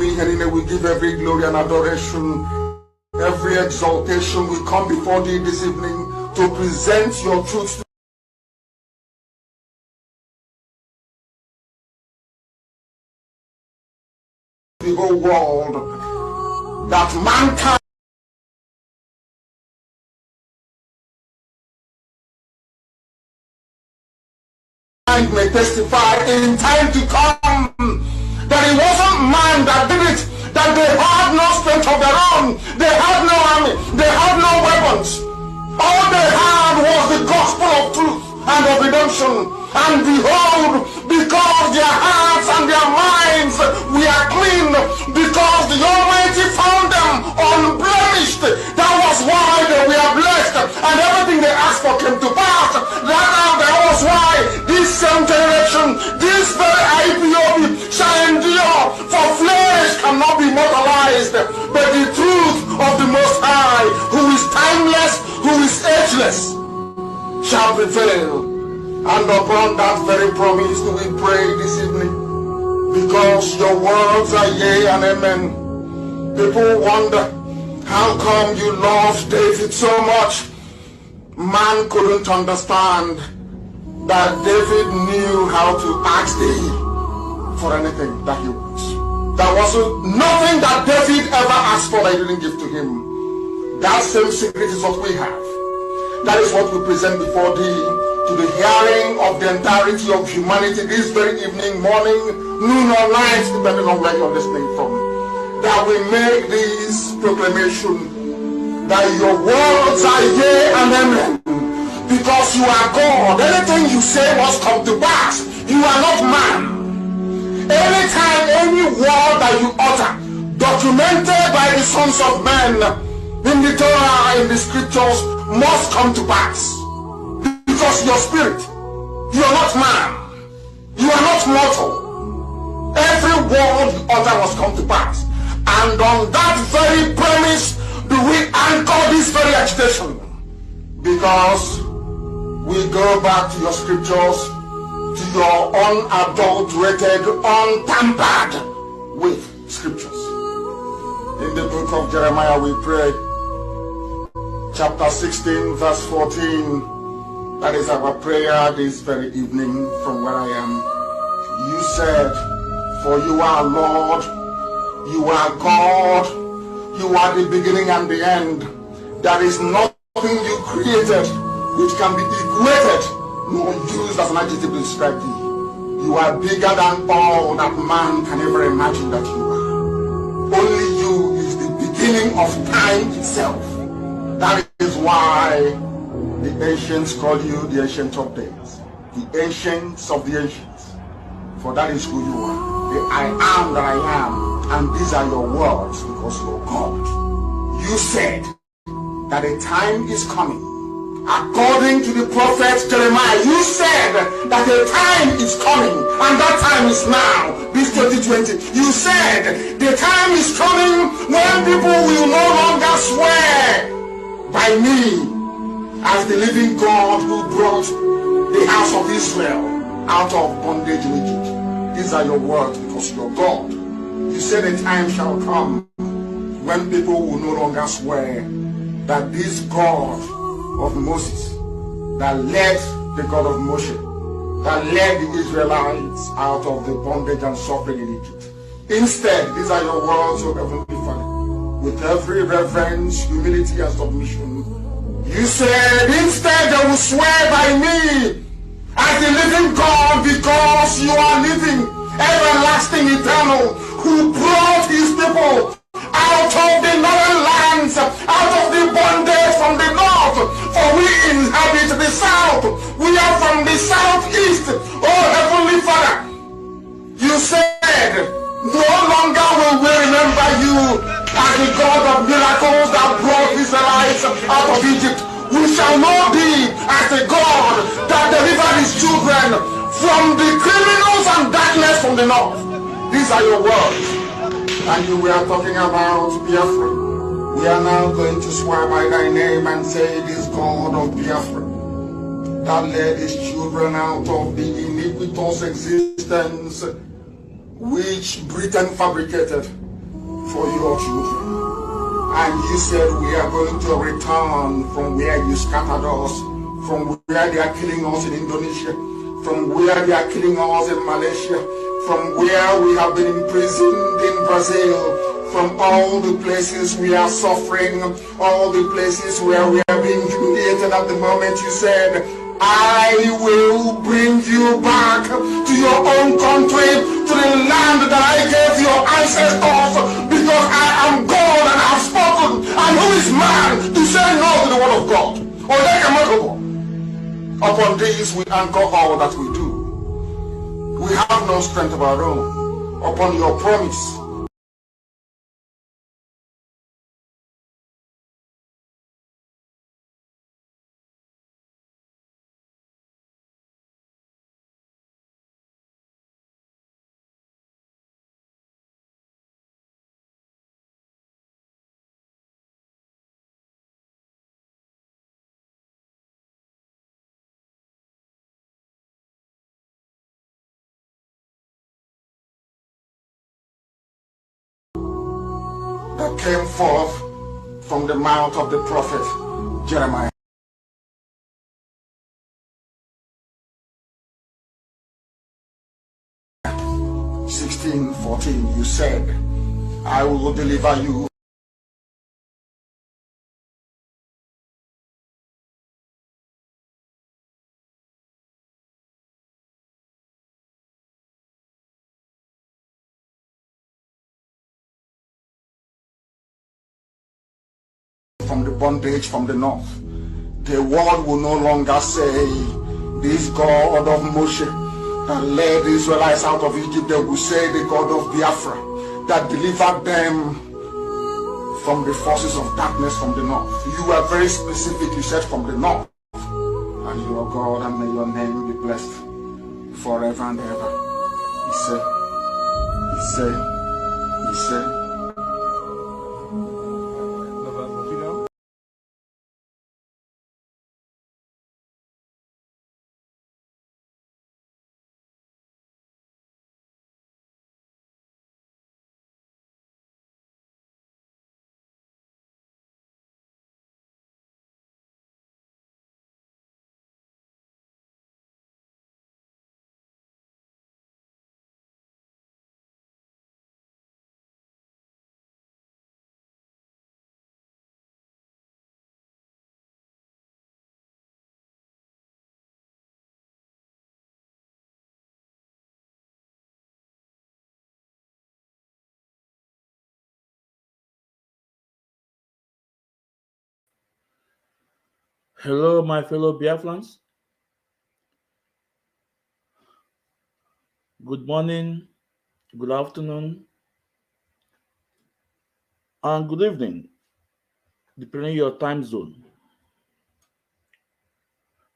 We give every glory and adoration, every exaltation. We come before thee this evening to present your truth to the whole world, that mankind may testify in time to come that it wasn't man that did it, that they had no strength of their own, they had no army, they had no weapons. All they had was the gospel of truth and of redemption. And behold, because their hearts and their minds were clean, because the Almighty found them unblemished, that was why they were blessed, and everything they asked for came to pass. That was why this same generation, this very IPOB shall endure, for flesh cannot be mortalized, but the truth of the Most High, who is timeless, who is ageless, shall prevail. And upon that very promise do we pray this evening, because your words are yea and amen. People wonder, how come you loved David so much? Man couldn't understand that David knew how to ask thee for anything that he wants. There was nothing that David ever asked for that he didn't give to him. That same secret is what we have. That is what we present before thee, to the hearing of the entirety of humanity this very evening, morning, noon or night, depending on where you're listening from. That we make this proclamation, that your words are yea and amen, because you are God. Anything you say must come to pass. You are not man. Anytime, any word that you utter, documented by the sons of men in the Torah, in the scriptures, must come to pass. Because your spirit, you are not man, you are not mortal. Every word you utter must come to pass. And on that very premise do we anchor this very agitation, because we go back to your scriptures, to your unadulterated, untampered with scriptures. In the book of Jeremiah we pray, chapter 16 verse 14. That is our prayer this very evening from where I am. You said, for you are Lord, you are God, you are the beginning and the end. There is nothing you created which can be equated nor used as an adjective to describe thee. You are bigger than all that man can ever imagine that you are. Only you is the beginning of time itself. That is why the ancients call you the Ancient of Days, the Ancients of the Ancients, for that is who you are. The I am that I am, and these are your words, because you are God. You said that a time is coming, according to the prophet Jeremiah. You said that a time is coming, and that time is now, this 2020. You said the time is coming when people will no longer swear by me as the living God who brought the house of Israel out of bondage in Egypt. These are your words, because you're God. You said a time shall come when people will no longer swear that this God of Moses, that led the God of Moshe, that led the Israelites out of the bondage and suffering in Egypt. Instead, these are your words, O Heavenly Father, with every reverence, humility, and submission. You said, instead they will swear by me as the living God, because you are living, everlasting, eternal, who brought his people out of the northern lands, out of the bondage from the north, for we inhabit the south. We are from the southeast. Oh Heavenly Father, you said, no longer will we remember you as the God of miracles that brought Israelites out of Egypt. We shall know thee as the God that delivered his children from the criminals and darkness from the north. These are your words. And you were talking about Biafra. We are now going to swear by thy name and say, this God of Biafra that led his children out of the iniquitous existence which Britain fabricated, children. And you said we are going to return from where you scattered us, from where they are killing us in Indonesia, from where they are killing us in Malaysia, from where we have been imprisoned in Brazil, from all the places we are suffering, all the places where we are being humiliated at the moment. You said, I will bring you back to your own country, to the land that I gave your ancestors, because I am God and I have spoken. And who is man to say no to the word of God? Upon this we anchor all that we do. We have no strength of our own. Upon your promise, that came forth from the mouth of the prophet Jeremiah. Sixteen, 14, you said, I will deliver you from the bondage from the north. The world will no longer say, this God of Moshe that led the Israelites out of Egypt. They will say, the God of Biafra that delivered them from the forces of darkness from the north. You were very specific. You said from the north. And you are God, and may your name be blessed forever and ever. He said, he said. Hello, my fellow Biafrans. Good morning, good afternoon, and good evening, depending on your time zone.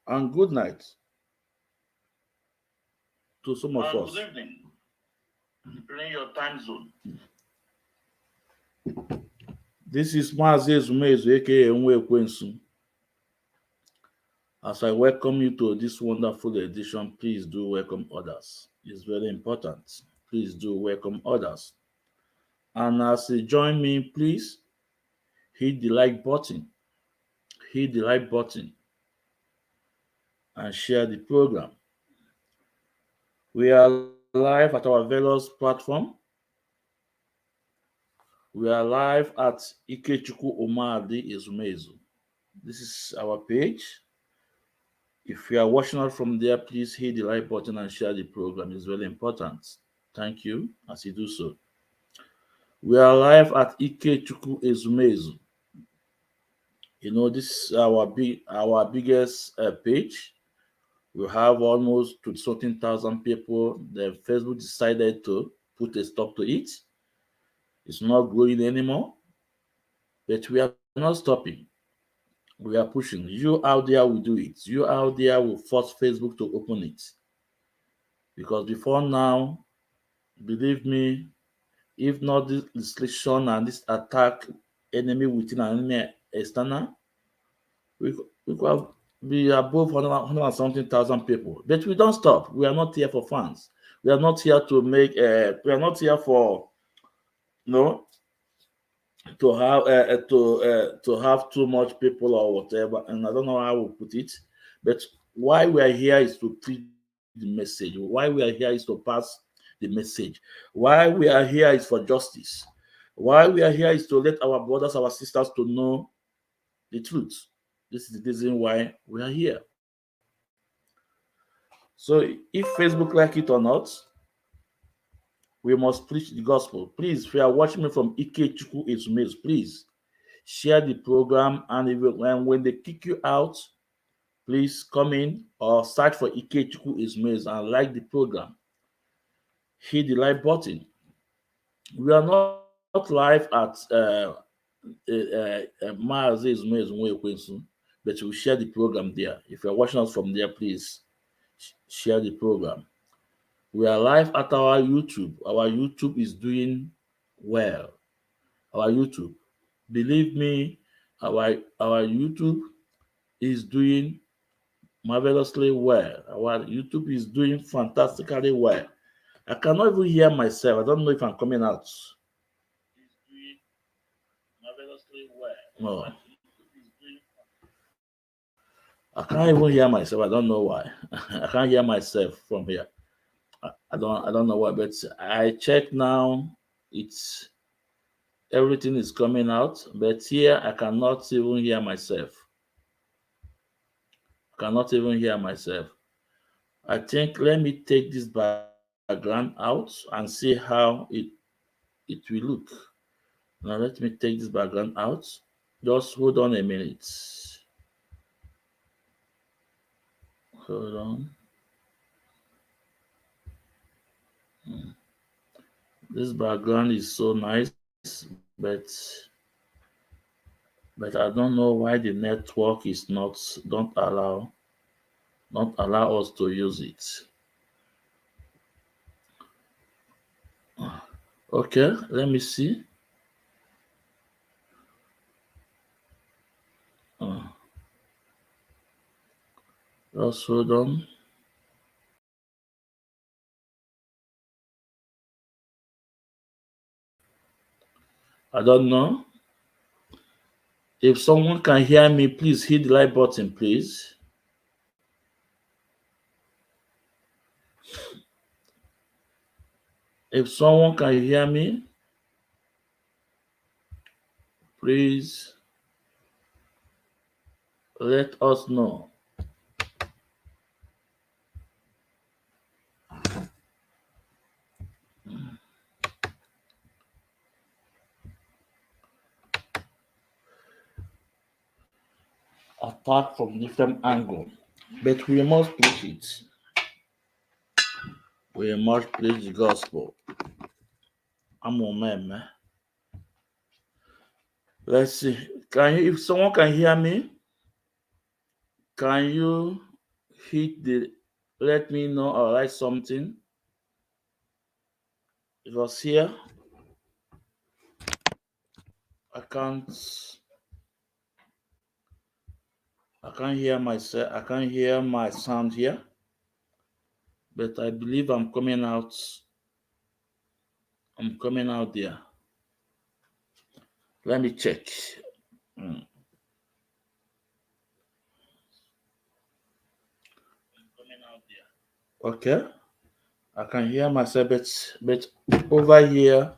And good night to some of us. Good evening, depending on your time zone. This is Mazi aka Nwekwensu. As I welcome you to this wonderful edition, please do welcome others. It's very important. Please do welcome others. And as you join me, please hit the like button. Hit the like button and share the program. We are live at our various platform. We are live at Ikechukwu Omadi Ezumezu. This is our page. If you are watching us from there, please hit the like button and share the program. It's very important. Thank you as you do so. We are live at Ikechukwu Ezumezu. You know, this is our biggest page. We have almost 20,000 people. The Facebook decided to put a stop to it. It's not growing anymore, but we are not stopping. We are pushing. You out there will do it. You out there will force Facebook to open it. Because before now, believe me, if not this restriction and this attack, enemy within and enemy external, we could have be above 100 and something thousand people. But we don't stop. We are not here for fans. We are not here to make. We are not here for to have too much people or whatever, and I don't know how we put it, but why we are here is to preach the message. Why we are here is to pass the message. Why we are here is for justice. Why we are here is to let our brothers, our sisters to know the truth. This is the reason why we are here. So if Facebook like it or not, we must preach the gospel. Please, if you are watching me from Ikechukwu Ezumezu, please share the program, and when they kick you out, please come in or search for Ikechukwu Ezumezu and like the program. Hit the like button. We are not live at Mazi Ezumezu, but we share the program there. If you are watching us from there, please share the program. We are live at our YouTube. Our YouTube is doing well. Our YouTube, believe me, our YouTube is doing marvelously well. Our YouTube is doing fantastically well. I cannot even hear myself. I don't know if I'm coming out. It's doing marvelously well. No. I can't even hear myself. I don't know why. I can't hear myself from here. I don't know why, but I check now. It's everything is coming out, but here I cannot even hear myself. I think let me take this background out and see how it will look. Now let me take this background out. Just hold on a minute. Hold on. This background is so nice, but I don't know why the network is don't allow us to use it. Okay, let me see. Just hold on. I don't know. If someone can hear me, please hit the like button, please. If someone can hear me, please let us know. Attack from different angles, but we must preach it. We must preach the gospel. I'm a man. Let's see. If someone can hear me, can you let me know or write something? Because here I can't hear myself. I can't hear my sound here, but I believe I'm coming out. I'm coming out there. Let me check. Okay, I can hear myself, but over here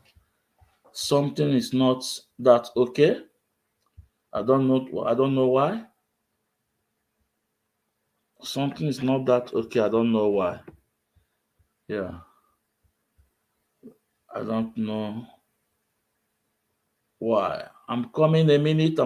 something is not that okay. I don't know why. Something is not that okay. I don't know why. Yeah, I don't know why. I'm coming a minute.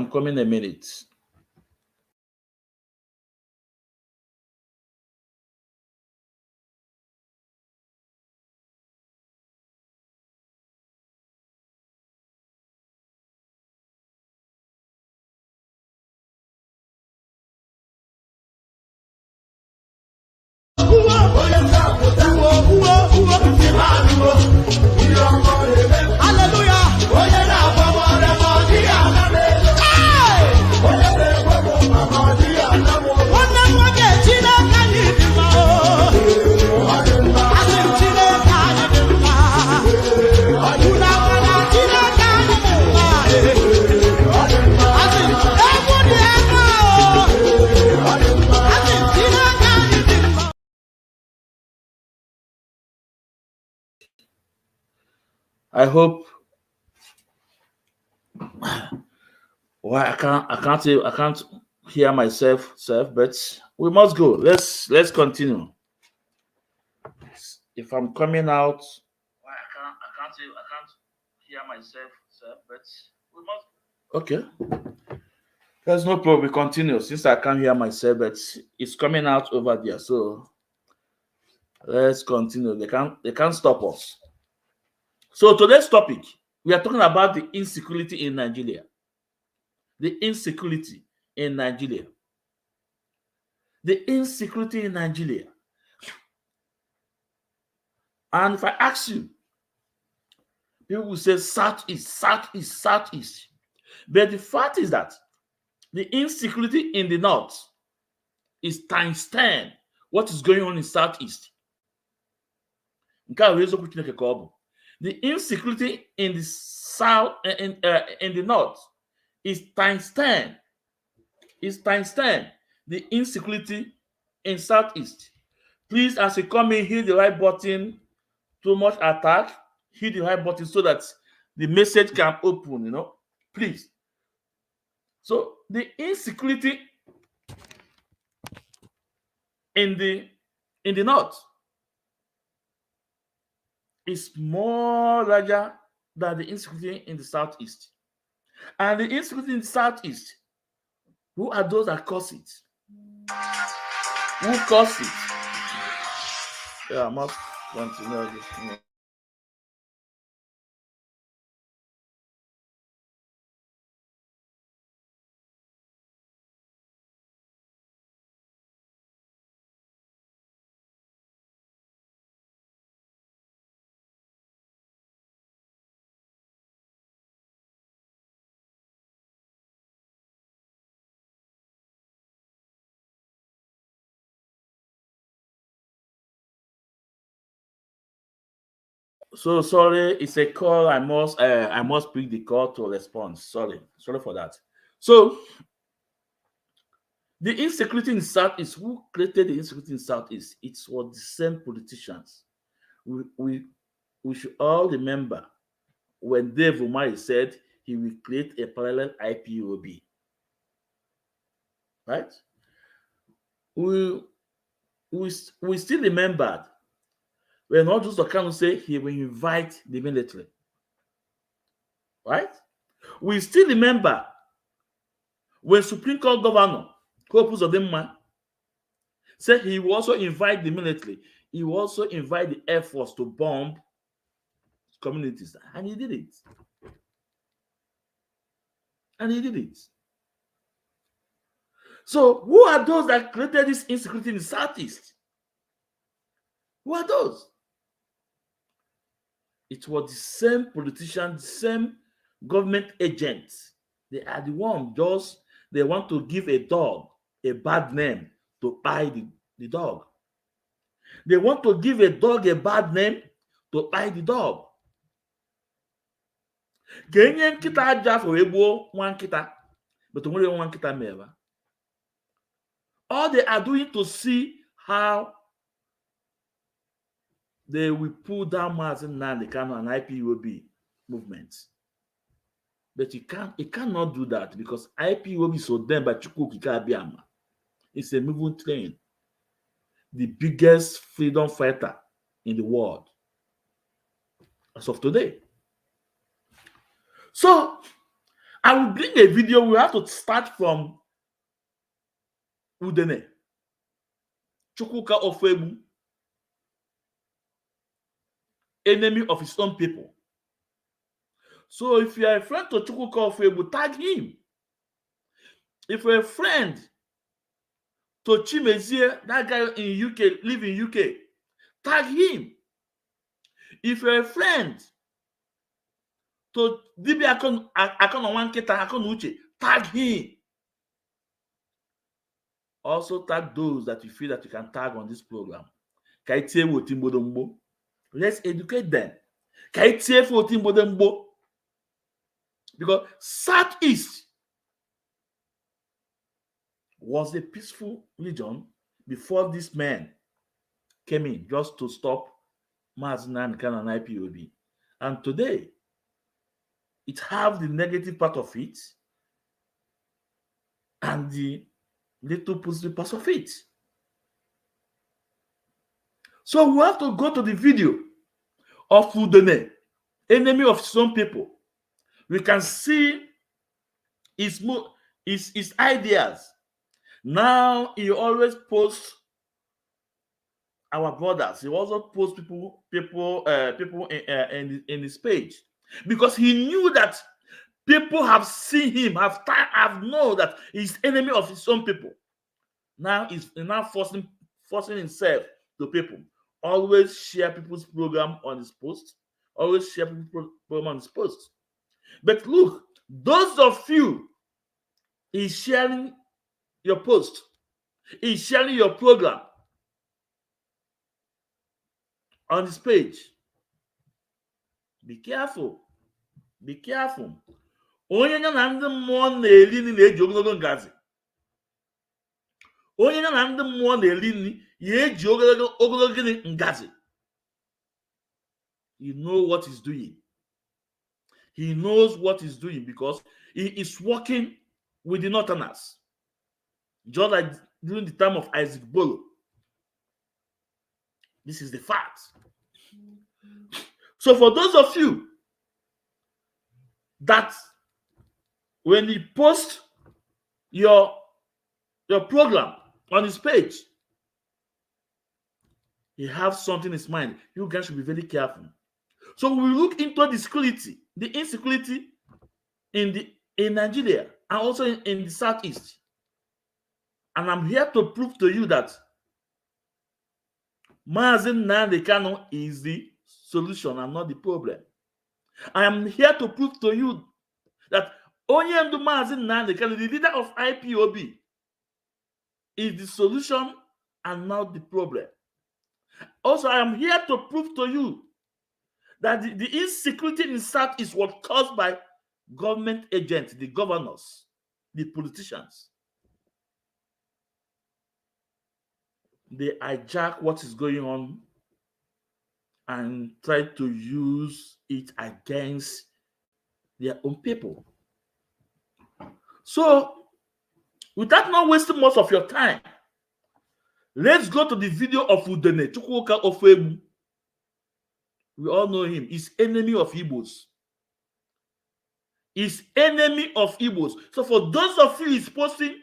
Hallelujah. I hope. Well, I can't hear myself, but we must go. Let's continue. If I'm coming out, Well, I can't hear myself, but we must. okay. There's no problem. We continue since I can't hear myself, but it's coming out over there. So let's continue. They can't stop us. So today's topic, we are talking about the insecurity in Nigeria. The insecurity in Nigeria. The insecurity in Nigeria. And if I ask you, people will say southeast, southeast, southeast. But the fact is that the insecurity in the north is times 10 what is going on in southeast. The insecurity in the south in the north is times 10. Is times 10. The insecurity in southeast. Please, as you come in, hit the right button. Too much attack, hit the right button so that the message can open, please. So the insecurity in the north is more larger than the insecurity in the southeast. And the insecurity in the southeast, who are those that cause it? Who cause it? Yeah, I must want to know this. So sorry, it's a call. I must pick the call to respond. Sorry for that. So the insecurity in Southeast, who created the insecurity in Southeast? It was the same politicians. We should all remember when Dave Umari said he will create a parallel IPOB. Right? We still remembered when all those Kanu say he will invite the military. Right? We still remember when Supreme Court Governor Hope Uzodimma said he will also invite the military. He will also invite the Air Force to bomb communities. And he did it. So who are those that created this insecurity in the Southeast? Who are those? It was the same politicians, the same government agents. They are the ones they want to give a dog a bad name to buy the dog. They want to give a dog a bad name to buy the dog. Kenye nkịta aja for egbuo nwa nkịta, but onwere nwa nkịta mere. All they are doing to see how they will pull down Mazi Nnamdi Kanu and IPOB movement. But it cannot do that because IPOB is ordained by Chukwu Okike Abiama. It's a moving train. The biggest freedom fighter in the world as of today. So I will bring a video. We have to start from Udene. Chukwuka Ofebu, enemy of his own people. So if you are a friend to Chukwuka Ofebu, tag him. If you're a friend to Chimezie, that guy in UK, live in UK, tag him. If you're a friend to Dibi Akon Wanketa, Akon Uche, tag him. Also tag those that you feel that you can tag on this program. Let's educate them. Because Southeast was a peaceful region before this man came in just to stop Mazi Nnamdi Kanu and IPOB. And today, it have the negative part of it and the little positive part of it. So we have to go to the video of Udene, enemy of some people. We can see his ideas. Now he always posts our brothers. He also posts people in his page, because he knew that people have seen him, have known that he's enemy of his own people. Now he's now forcing himself to people. Always share people's program on his post. Always share people's program on his post. But look, those of you is sharing your post, is sharing your program on this page. Be careful. Be careful. Onye ya na ndị mmụọ na-eri nri na-eji ogologo ngazi. Onye ya na ndị mmụọ na-eri nri ya eji ogologo gịnị ngazi. He knows what he's doing. He knows what he's doing because he is working with the Northerners. Just like during the time of Isaac Bolo. This is the fact. So for those of you that when you post your program on his page, he has something in his mind, you guys should be very careful. So we look into the insecurity in Nigeria and also in the Southeast. And I'm here to prove to you that Mazi Nnamdi Kanu is the solution and not the problem. I am here to prove to you that Onyemdu Mazi Nnamdi Kanu, the leader of IPOB, is the solution and not the problem. Also, I am here to prove to you that the insecurity in the South is what caused by government agents, the governors, the politicians. They hijack what is going on and try to use it against their own people. So, without not wasting much of your time, let's go to the video of Udene Chukwuka Ofebu. We all know him. He's enemy of Igbos. He's enemy of Igbos. So for those of you who's posting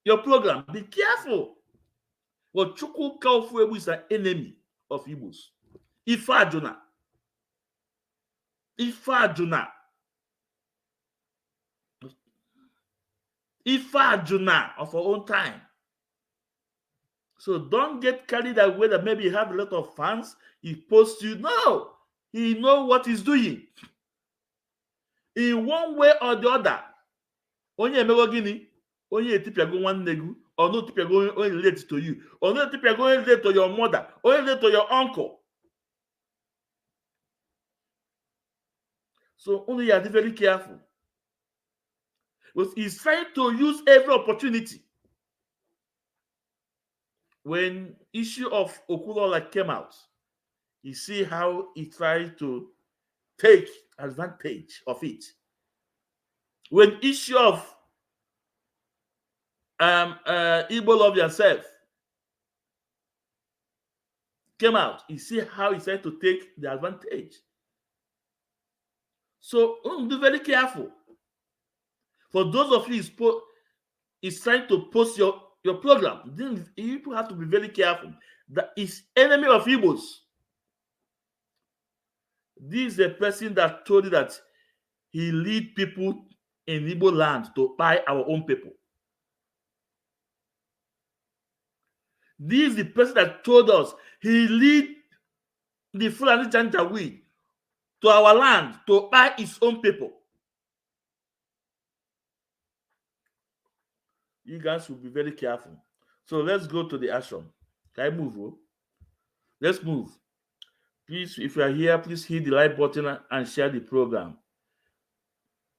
your program, be careful. Well, Chukwuka Ofebu is an enemy of Igbos. Ifajuna. Ifajuna of our own time. So don't get carried away that maybe you have a lot of fans. He posts you. No, he knows what he's doing. In one way or the other. Onye emego gini, onye etipiago nwanne gu, or no etipiago only relate to you, or no etipiago only relate to your mother, or relate to your uncle. So only you have to be very careful. Because he's trying to use every opportunity. When issue of Okulola came out, you see how he tried to take advantage of it. When issue of Igbo Love Yourself came out, you see how he tried to take the advantage. So be very careful. For those of you is trying to post your program, then you have to be very careful. That is enemy of Igbos. This is a person that told you that he lead people in Igbo land to buy our own people. This is the person that told us he lead the Fulani Janjaweed to our land to buy his own people. You guys should be very careful. So let's go to the action. Can I move? Oh? Let's move. Please, if you are here, please hit the like button and share the program.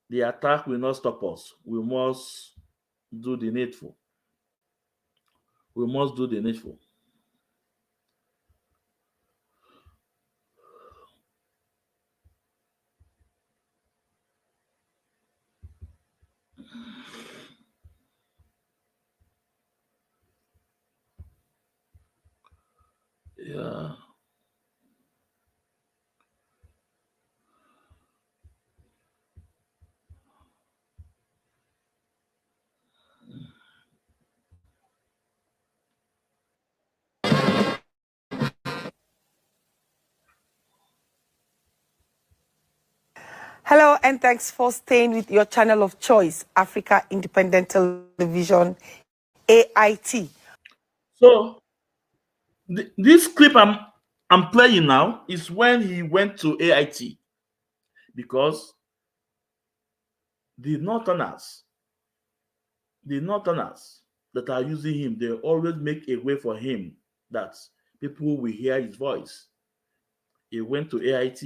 The attack will not stop us. We must do the needful. We must do the needful. Yeah. Hello, and thanks for staying with your channel of choice, Africa Independent Television, AIT. So this clip I'm playing now is when he went to AIT, because the Northerners that are using him, they always make a way for him that people will hear his voice. He went to AIT.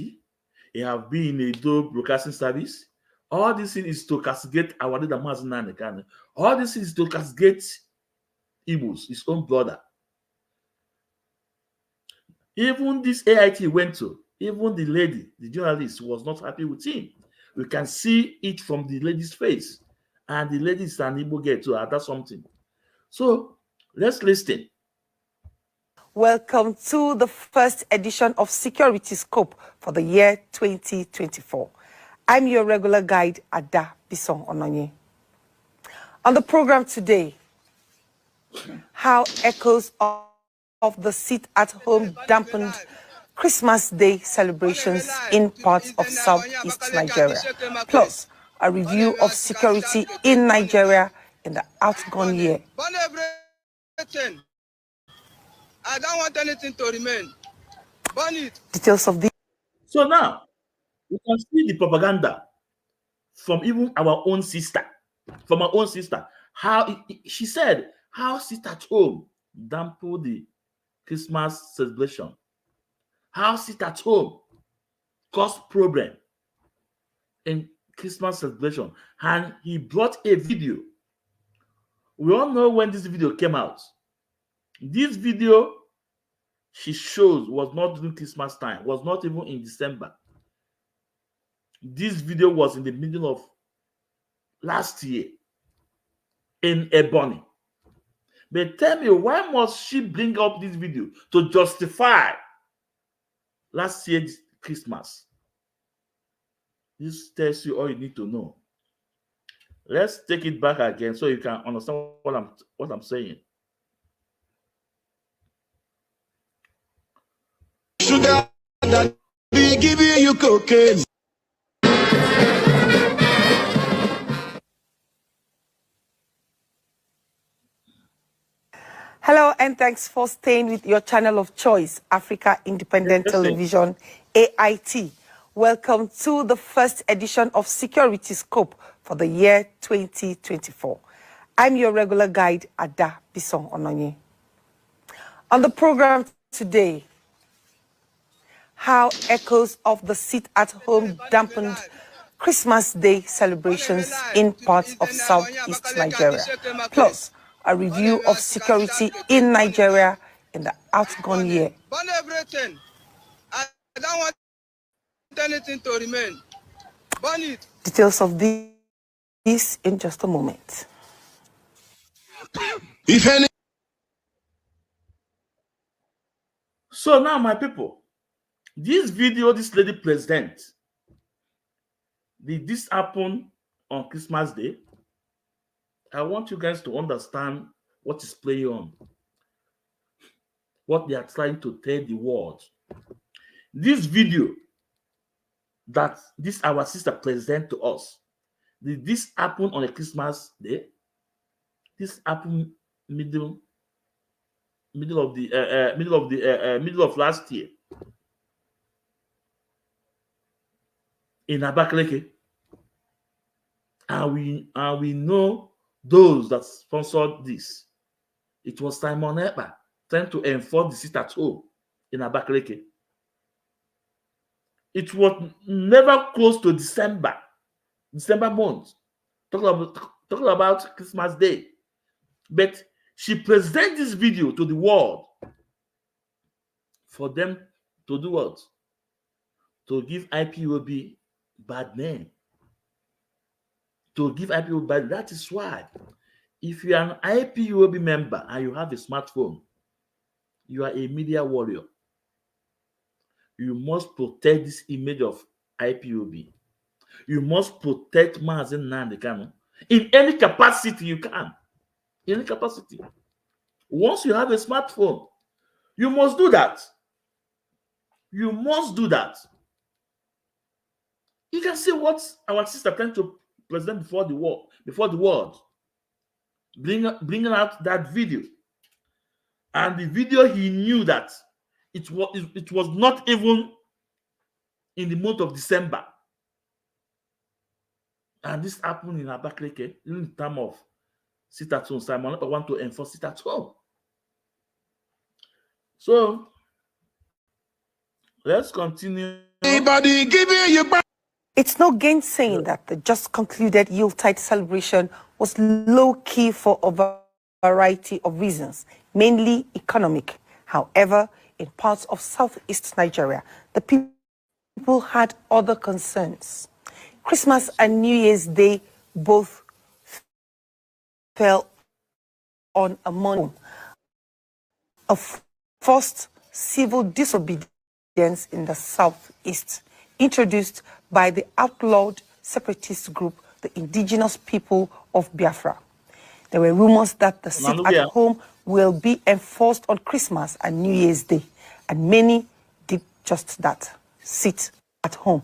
He have been in a dope broadcasting service. All this thing is to castigate our leader Mazi Nnamdi. All this is to castigate Igbos, his own brother. Even this AIT went to, even the lady, the journalist, was not happy with him. We can see it from the lady's face. And the lady is an Igbo girl to utter something. So let's listen. Welcome to the first edition of Security Scope for the year 2024. I'm your regular guide, Ada Bison Ononye. On the program today, how echoes of the sit-at-home dampened Christmas Day celebrations in parts of Southeast Nigeria, plus a review of security in Nigeria in the outgone year. I don't want anything to remain. Burn it. Details of this. So now, we can see the propaganda from even our own sister, how she said, how sit at home dampen the Christmas celebration, how sit at home cause problem in Christmas celebration. And he brought a video. We all know when this video came out. This video she shows was not during Christmas time, was not even in December. This video was in the middle of last year in Ebony. But tell me, why must she bring up this video to justify last year's Christmas? This tells you all you need to know. Let's take it back again so you can understand what I'm saying. Sugar that be giving you cocaine. Hello, and thanks for staying with your channel of choice, Africa Independent Television, AIT. Welcome to the first edition of Security Scope for the year 2024. I'm your regular guide, Ada Bison Ononye. On the program today, how echoes of the sit-at-home dampened Christmas Day celebrations in parts of Southeast Nigeria, plus a review of security in Nigeria in the outgone year. Burn everything. I don't want anything to remain. Burn it. Details of this in just a moment. If any. So now, my people, this video this lady present, did this happen on Christmas Day? I want you guys to understand what is playing on, what they are trying to tell the world. This video that this our sister present to us, did this happen on a Christmas Day? This happened middle of last year in Abakaliki, and we know those that sponsored this. It was Simon Ekpa trying to enforce the sit at home in Abakaliki. It was never close to December month. Talking about Christmas Day, but she presented this video to the world for them to do what? To give IPOB bad name, to give IPOB, but that is why if you are an IPOB member and you have a smartphone, you are a media warrior. You must protect this image of IPOB. You must protect Mazi Nnamdi Kanu in any capacity you can. In any capacity. Once you have a smartphone, you must do that. You must do that. You can see what our sister trying to present before the world, bringing out that video. And the video, he knew that it was not even in the month of December. And this happened in Abakaliki in the time of sit at home. Simon I want to enforce sit at home. So let's continue. Anybody giving you back? It's no gainsaying that the just concluded Yuletide celebration was low-key for a variety of reasons, mainly economic. However, in parts of southeast Nigeria, the people had other concerns. Christmas and New Year's Day both fell on a Monday. A first civil disobedience in the southeast, introduced by the outlawed separatist group, the indigenous people of Biafra. There were rumors that the sit at home will be enforced on Christmas and New Year's Day, and many did just that, sit at home.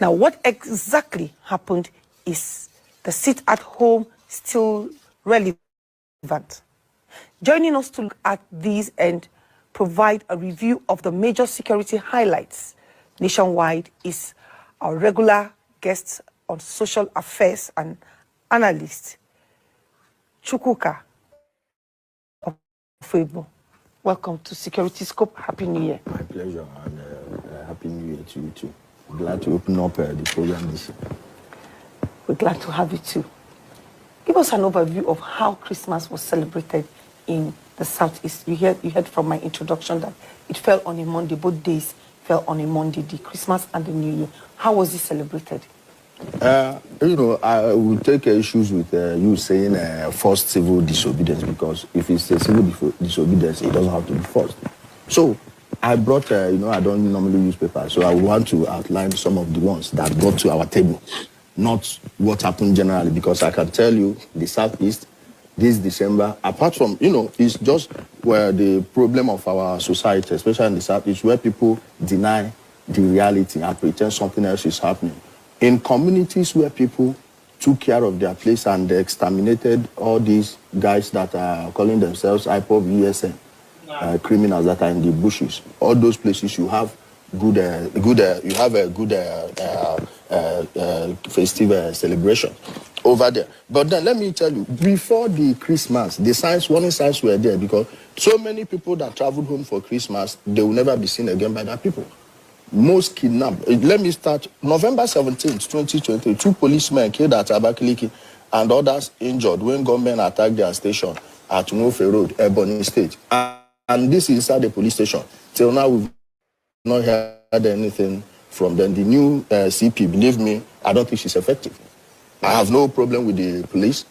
Now, what exactly happened? Is the sit at home still relevant? Joining us to look at these and provide a review of the major security highlights nationwide is our regular guest on social affairs and analyst, Chukwuka Ofebo. Welcome to Security Scope. Happy New Year. My pleasure, and Happy New Year to you too. Glad to open up the program this year. We're glad to have you too. Give us an overview of how Christmas was celebrated in the Southeast. You heard from my introduction that it fell on a Monday. Both days fell on a Monday, the Christmas and the New Year. How was it celebrated? I will take issues with you saying forced civil disobedience, because if it's a civil disobedience, it doesn't have to be forced. So I brought, I don't normally use paper, so I want to outline some of the ones that got to our table, not what happened generally, because I can tell you the Southeast, this December, apart from, it's just where the problem of our society, especially in the Southeast, where people deny the reality and pretend something else is happening. In communities where people took care of their place and they exterminated all these guys that are calling themselves IPOB, USN, criminals that are in the bushes, all those places you have festive celebration over there. But then let me tell you, before the Christmas, the warning signs were there, because so many people that traveled home for Christmas, they will never be seen again by their people. Most kidnapped. Let me start. November 17th, 2020, 2 policemen killed at Abakaliki and others injured when gunmen attacked their station at Ngofe Road, Ebony State. And this is inside the police station. Till now, we've not heard anything from them. The new CP, believe me, I don't think she's effective. I have no problem with the police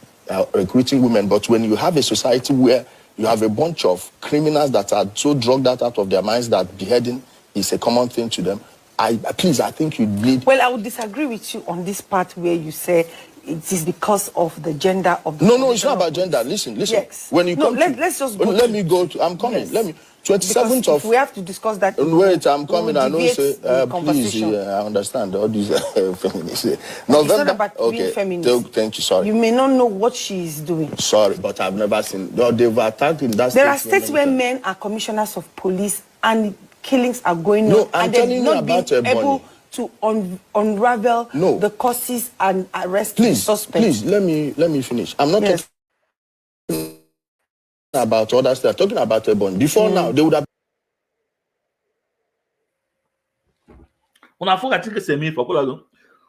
recruiting women, but when you have a society where you have a bunch of criminals that are so drugged out of their minds that beheading is a common thing to them, I think you need... Well, I would disagree with you on this part where you say it is because of the gender of the... No, it's not about gender. Listen. Yes. When you come let's just go... Let me go to... I'm coming. Yes. Let me... 27th of... we have to discuss that... Wait, I'm coming. I don't say... please, I understand all these feminists. November... It's not about being feminist. Thank you, sorry. You may not know what she is doing. Sorry, but I've never seen... They've attacked in that... There are states where men are commissioners of police and killings are going on. No, I'm and telling you not about being able to unravel the causes and arrest the suspects. Please, let me finish. I'm not talking about others. They're talking about Ebony. Before now, they would have... When I forgot to say me for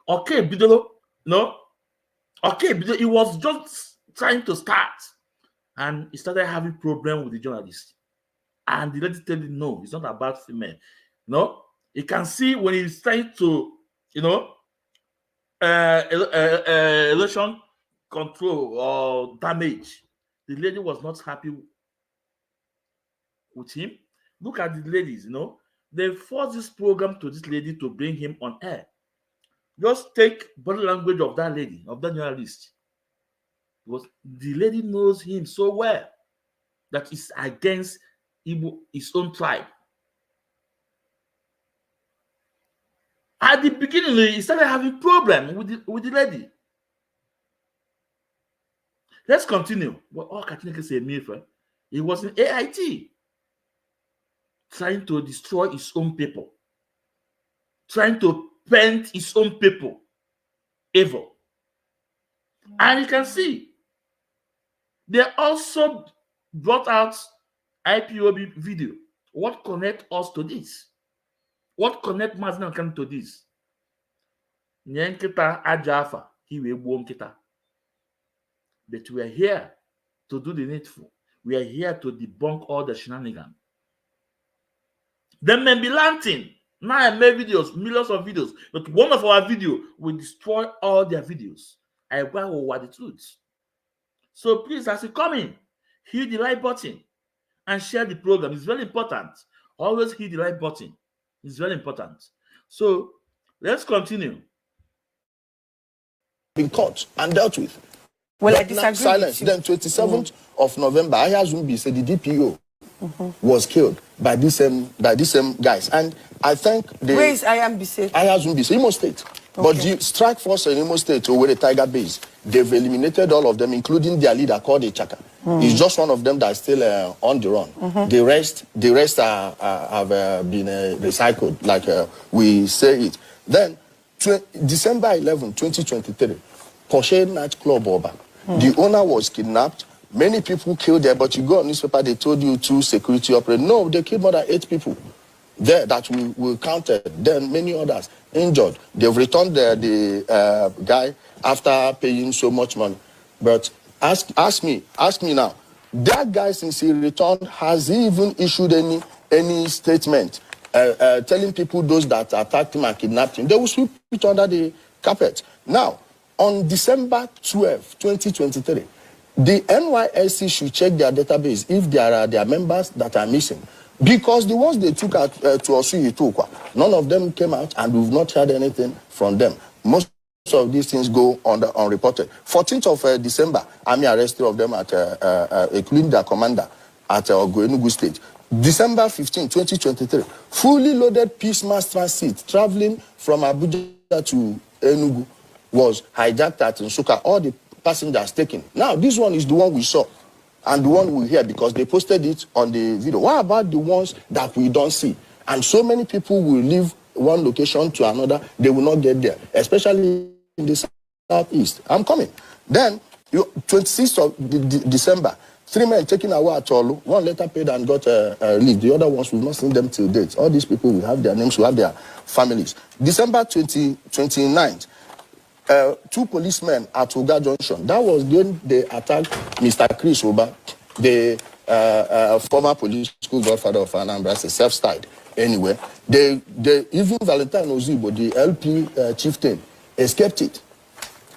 okay, Bidolo, no, okay, Bidolo, he was just trying to start, and he started having problem with the journalists. And the lady tell him, no, it's not about female. No, you can see when he's trying to, election control or damage. The lady was not happy with him. Look at the ladies, they forced this program to this lady to bring him on air. Just take body language of that lady, of that journalist. Because the lady knows him so well that it's against his own tribe. At the beginning, he started having problem with the lady. Let's continue. Well, all Katineke say he was in AIT, trying to destroy his own people, trying to paint his own people evil. And you can see they also brought out IPOB video. What connect us to this? What connect Mazi and Kanu to this? Nyankita Ajafa, he will won kita. But we are here to do the needful. We are here to debunk all the shenanigans. They may be lanting. Now I made videos, millions of videos, but one of our videos will destroy all their videos. I go over the truth. So please, as you come in, hit the like button and share the program. It's very important. Always hit the like button. It's very important. So let's continue. Been caught and dealt with. Well, I But now disagree silence. with you. Then 27th of November, Ayazumbi said the DPO was killed by these same guys. And I think Where is Ayambise? Ayazumbi, Imo State. But the strike force in Imo State over the Tiger Base, they've eliminated all of them, including their leader called Ichaka. He's just one of them that's still on the run. The rest have been recycled, like we say it. Then December 11, 2023, Porsche Night Club Oba. The owner was kidnapped. Many people killed there, but you go on newspaper, they told you 2 security operators. No, they killed more than 8 people there that we counted. Then many others injured. They've returned the guy after paying so much money. But ask me now, that guy, since he returned, has he even issued any statement telling people those that attacked him and kidnapped him? They will sweep it under the carpet. Now, on December 12, 2023, the NYSC should check their database if there are members that are missing. Because the ones they took out to Osu, none of them came out and we've not heard anything from them. Most of these things go unreported. 14th of December, Army arrested of them including their commander at Enugu State. December 15, 2023, fully loaded Peace Mass Transit traveling from Abuja to Enugu was hijacked at Nsukka. All the passengers taken. Now, this one is the one we saw and the one we hear because they posted it on the video. What about the ones that we don't see? And so many people will leave one location to another. They will not get there, especially in the southeast. I'm coming. Then, 26th of December, 3 men taken away at Tolu. One later paid and got leave. The other ones, we've not seen them till date. All these people will have their names, will have their families. December 29th, 2 policemen at Oga Junction. That was when they attacked Mr. Chris Oba, the former police school godfather of Anambra, self-styled. Anyway, they even Valentine Ozibo, the LP chieftain, escaped it.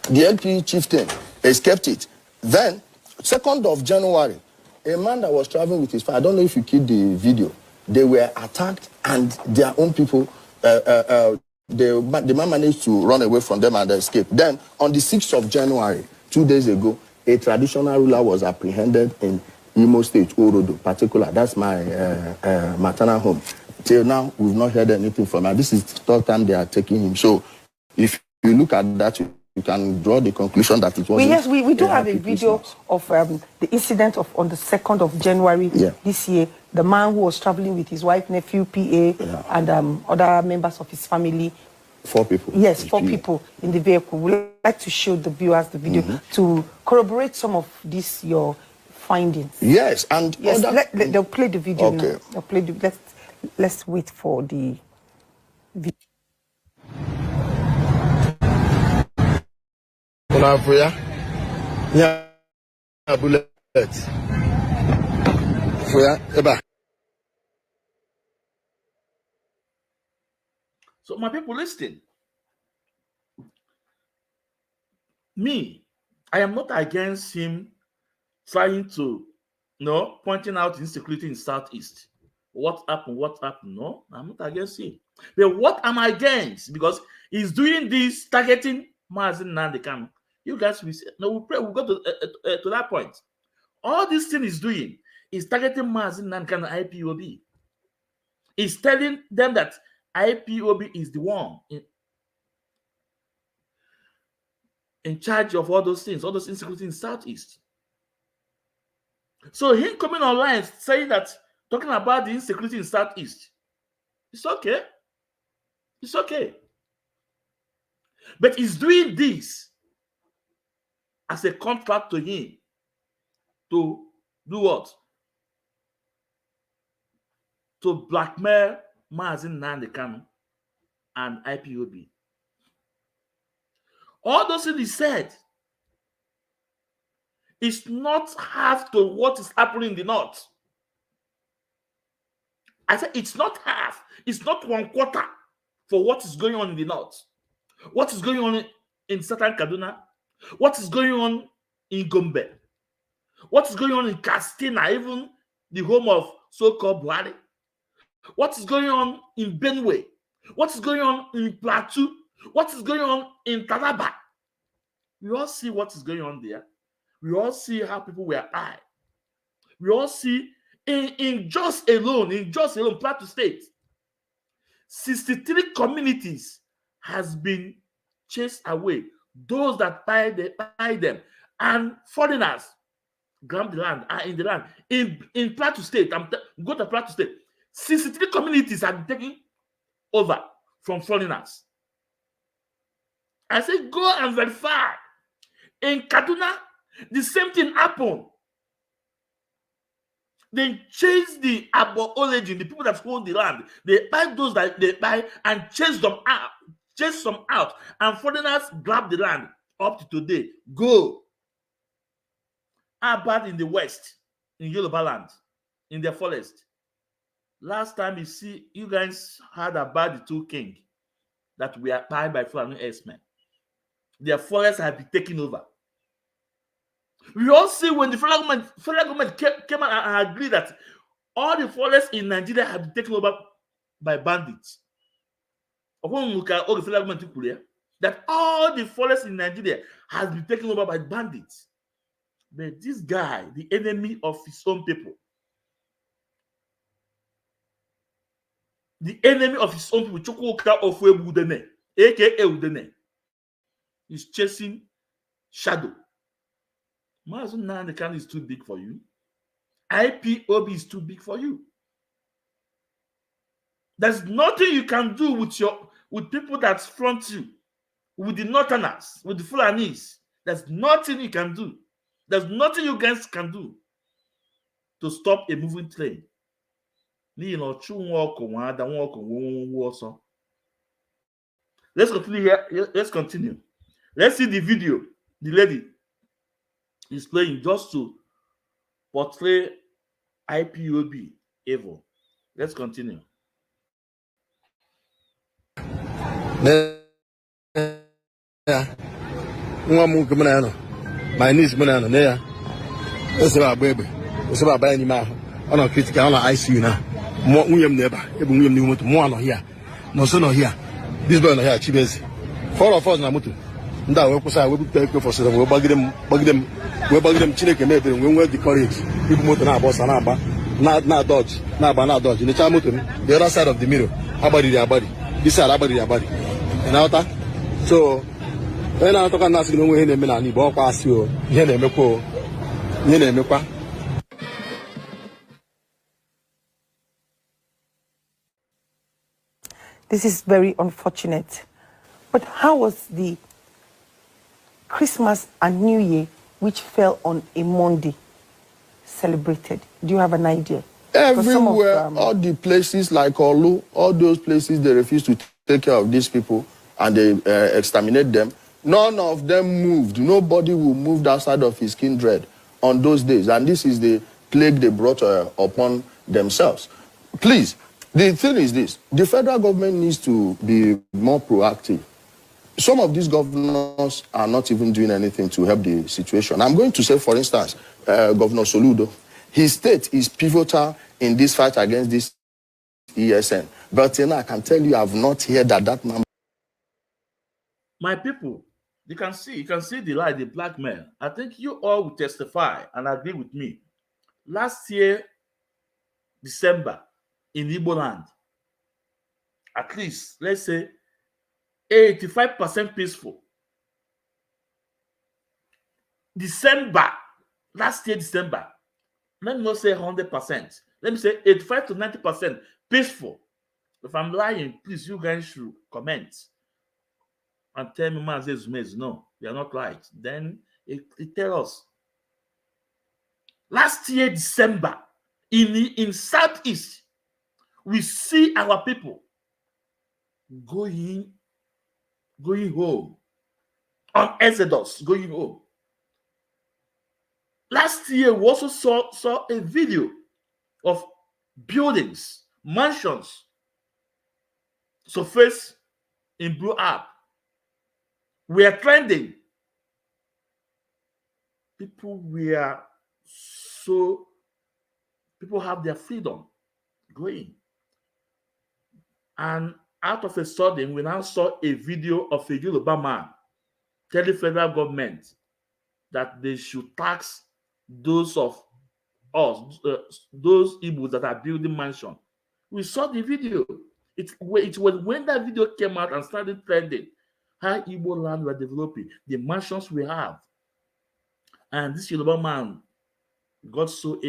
The LP chieftain escaped it. Then, 2nd of January, a man that was traveling with his father, I don't know if you killed the video, they were attacked and their own people, the man managed to run away from them and escape. Then, on the 6th of January, 2 days ago, a traditional ruler was apprehended in Imo State, Orodo, particular. That's my maternal home. Till now, we've not heard anything from her. This is the 3rd time they are taking him. So, if you look at that, you can draw the conclusion that it was. Yes, we do have a video of the incident on the 2nd of January this year. The man who was traveling with his wife, nephew, PA, and other members of his family. 4 people. Yes, 4 people in the vehicle. We'd like to show the viewers the video to corroborate some of these your findings. Yes, and yes, they'll play the video now. They'll play the. Let's wait for the video. So my people, listen. Me, I am not against him trying to, pointing out insecurity in Southeast. What happened? What happened? No, I'm not against him. But what am I against? Because he's doing this targeting Mazi Nnamdi Kanu. You guys will say, no, we pray. We'll go to that point. All this thing is doing is targeting Mazi Nnamdi Kanu IPOB. He's telling them that IPOB is the one in charge of all those things, all those insecurity in Southeast. So him coming online saying that, talking about the insecurity in Southeast, it's okay. It's okay. But he's doing this as a contract to him to do what? To blackmail Mazi Nnamdi Kanu and IPOB. All those things he said is not half to what is happening in the north. I said it's not half. It's not 1/4 for what is going on in the north. What is going on in Southern Kaduna? What is going on in Gombe? What is going on in Katsina, even the home of so-called Buhari? What is going on in Benue? What is going on in Plateau? What is going on in Taraba? We all see what is going on there. We all see how people were high. We all see in just alone, Plateau State, 63 communities has been chased away. Those that buy them, and foreigners grab the land, are in the land. In Plateau State, go to Plateau State, 63 communities have been taken over from foreigners. I say go and verify. In Kaduna, the same thing happened. They chase the aborigines, the people that own the land. They buy those that they buy and chase them out, and foreigners grab the land up to today. Go. How about in the west, in Yoruba land, in the forest? Last time you guys heard about the two kings that were bought by Fulani herdsmen. Their forests have been taken over. We all see when the federal government came out and agreed that all the forests in Nigeria have been taken over by bandits. That all the forests in Nigeria has been taken over by bandits. But this guy, the enemy of his own people, Chukwuka Ofwe Udene, aka Udene, is chasing shadow. Mazi Nnamdi Kanu is too big for you. IPOB is too big for you. There's nothing you can do with people that front you, with the Northerners, with the Fulanis. There's nothing you can do. There's nothing you guys can do to stop a moving train. Let's continue here. Let's continue. Let's see the video. The lady is playing just to portray IPOB evil. Let's continue. My niece Manano there. That's about baby. It's about buying him out. On a critical ICU now. More William neighbor. Even William knew more no here. No son no here. This boy no here. Chibes. 4 of us na mutu. Nda we kusa we take for say we bag them Chineke made them. We want the courage. People motor na boss na aba. Na dodge. Na dodge. In the time motor, the other side of the mirror. Abadi their body. This side abadi their body. And out so when I talk about no way in a bo pass you. This is very unfortunate. But how was the Christmas and New Year, which fell on a Monday, celebrated? Do you have an idea? Everywhere, all the places like Olu, all those places, they refuse to take care of these people and they exterminate them. None of them moved. Nobody will move outside of his kindred on those days. And this is the plague they brought upon themselves. Please, the thing is this. The federal government needs to be more proactive some of these governors are not even doing anything to help the situation. I'm going to say, for instance, Governor Soludo, his state is pivotal in this fight against this ESN. But I can tell you, I've not heard that number. My people, you can see the lie, the blackmail. I think you all will testify and agree with me. Last year, December, in Igbo land, at least, let's say, 85% peaceful. December, last year, December, let me not say 100%. Let me say 85 to 90% peaceful. If I'm lying, please, you guys should comment and tell me, Mazi, no, they are not right. Then it tell us. Last year, December, in Southeast, we see our people going home, on Exodus, going home. Last year, we also saw a video of buildings, mansions, surface in Blue App. We are trending. People have their freedom going. And out of a sudden, we now saw a video of a Yoruba man telling the federal government that they should tax those of us, those Igbos that are building mansion. We saw the video. It was when that video came out and started trending, how Igbo land were developing, the mansions we have. And this Yoruba man got so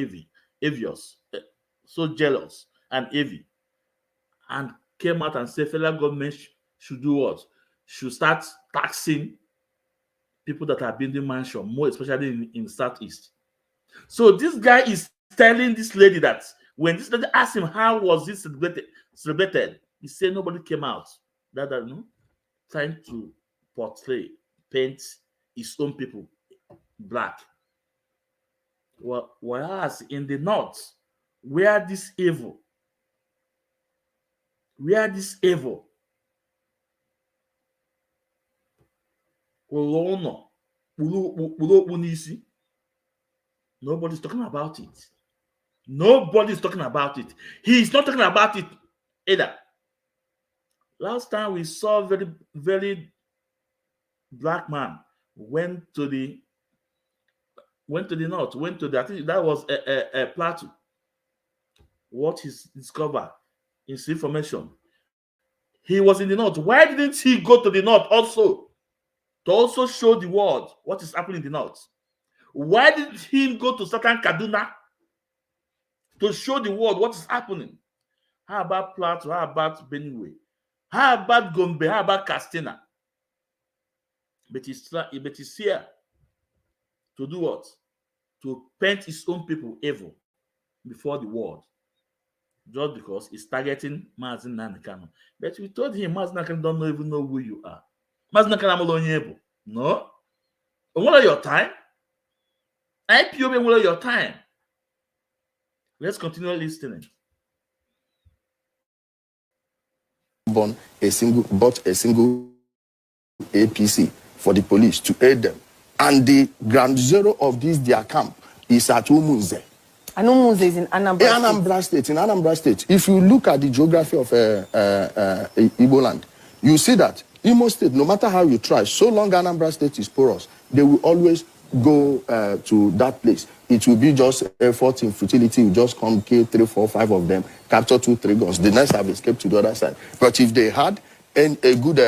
envious, so jealous and heavy, and came out and said federal government should do what? Should start taxing people that are building mansion, more especially in Southeast. So this guy is telling this lady that when this lady asked him how was this celebrated, he said nobody came out. Trying to paint his own people black. Well, whereas in the north, where this evil, nobody's talking about it. Nobody's talking about it. He's not talking about it either. Last time we saw very, very black man went to the north, I think that was a plateau. What is discovered is information. He was in the north. Why didn't he go to the north also to also show the world what is happening in the north? Why didn't he go to certain Kaduna to show the world what is happening? How about Plateau? How about Benue? How about Gombe? How about Castina? But he's here to do what? To paint his own people evil before the world. Just because he's targeting Mazi Nnamdi Kanu. But we told him, Mazi Nnamdi Kanu don't even know who you are. Mazi Nnamdi Kanu no. What are your time? IPOB will your time. Let's continue listening. Bought a single APC for the police to aid them. And the ground zero of this, their camp, is at Umunze. And Umunze is in Anambra State. In Anambra State. If you look at the geography of Igbo land, you see that Imo State, no matter how you try, so long Anambra State is porous, they will always go to that place. It will be just effort in futility. You just come, kill 3, 4, 5 of them, capture 2, 3 guns. The next have escaped to the other side. But if they had a good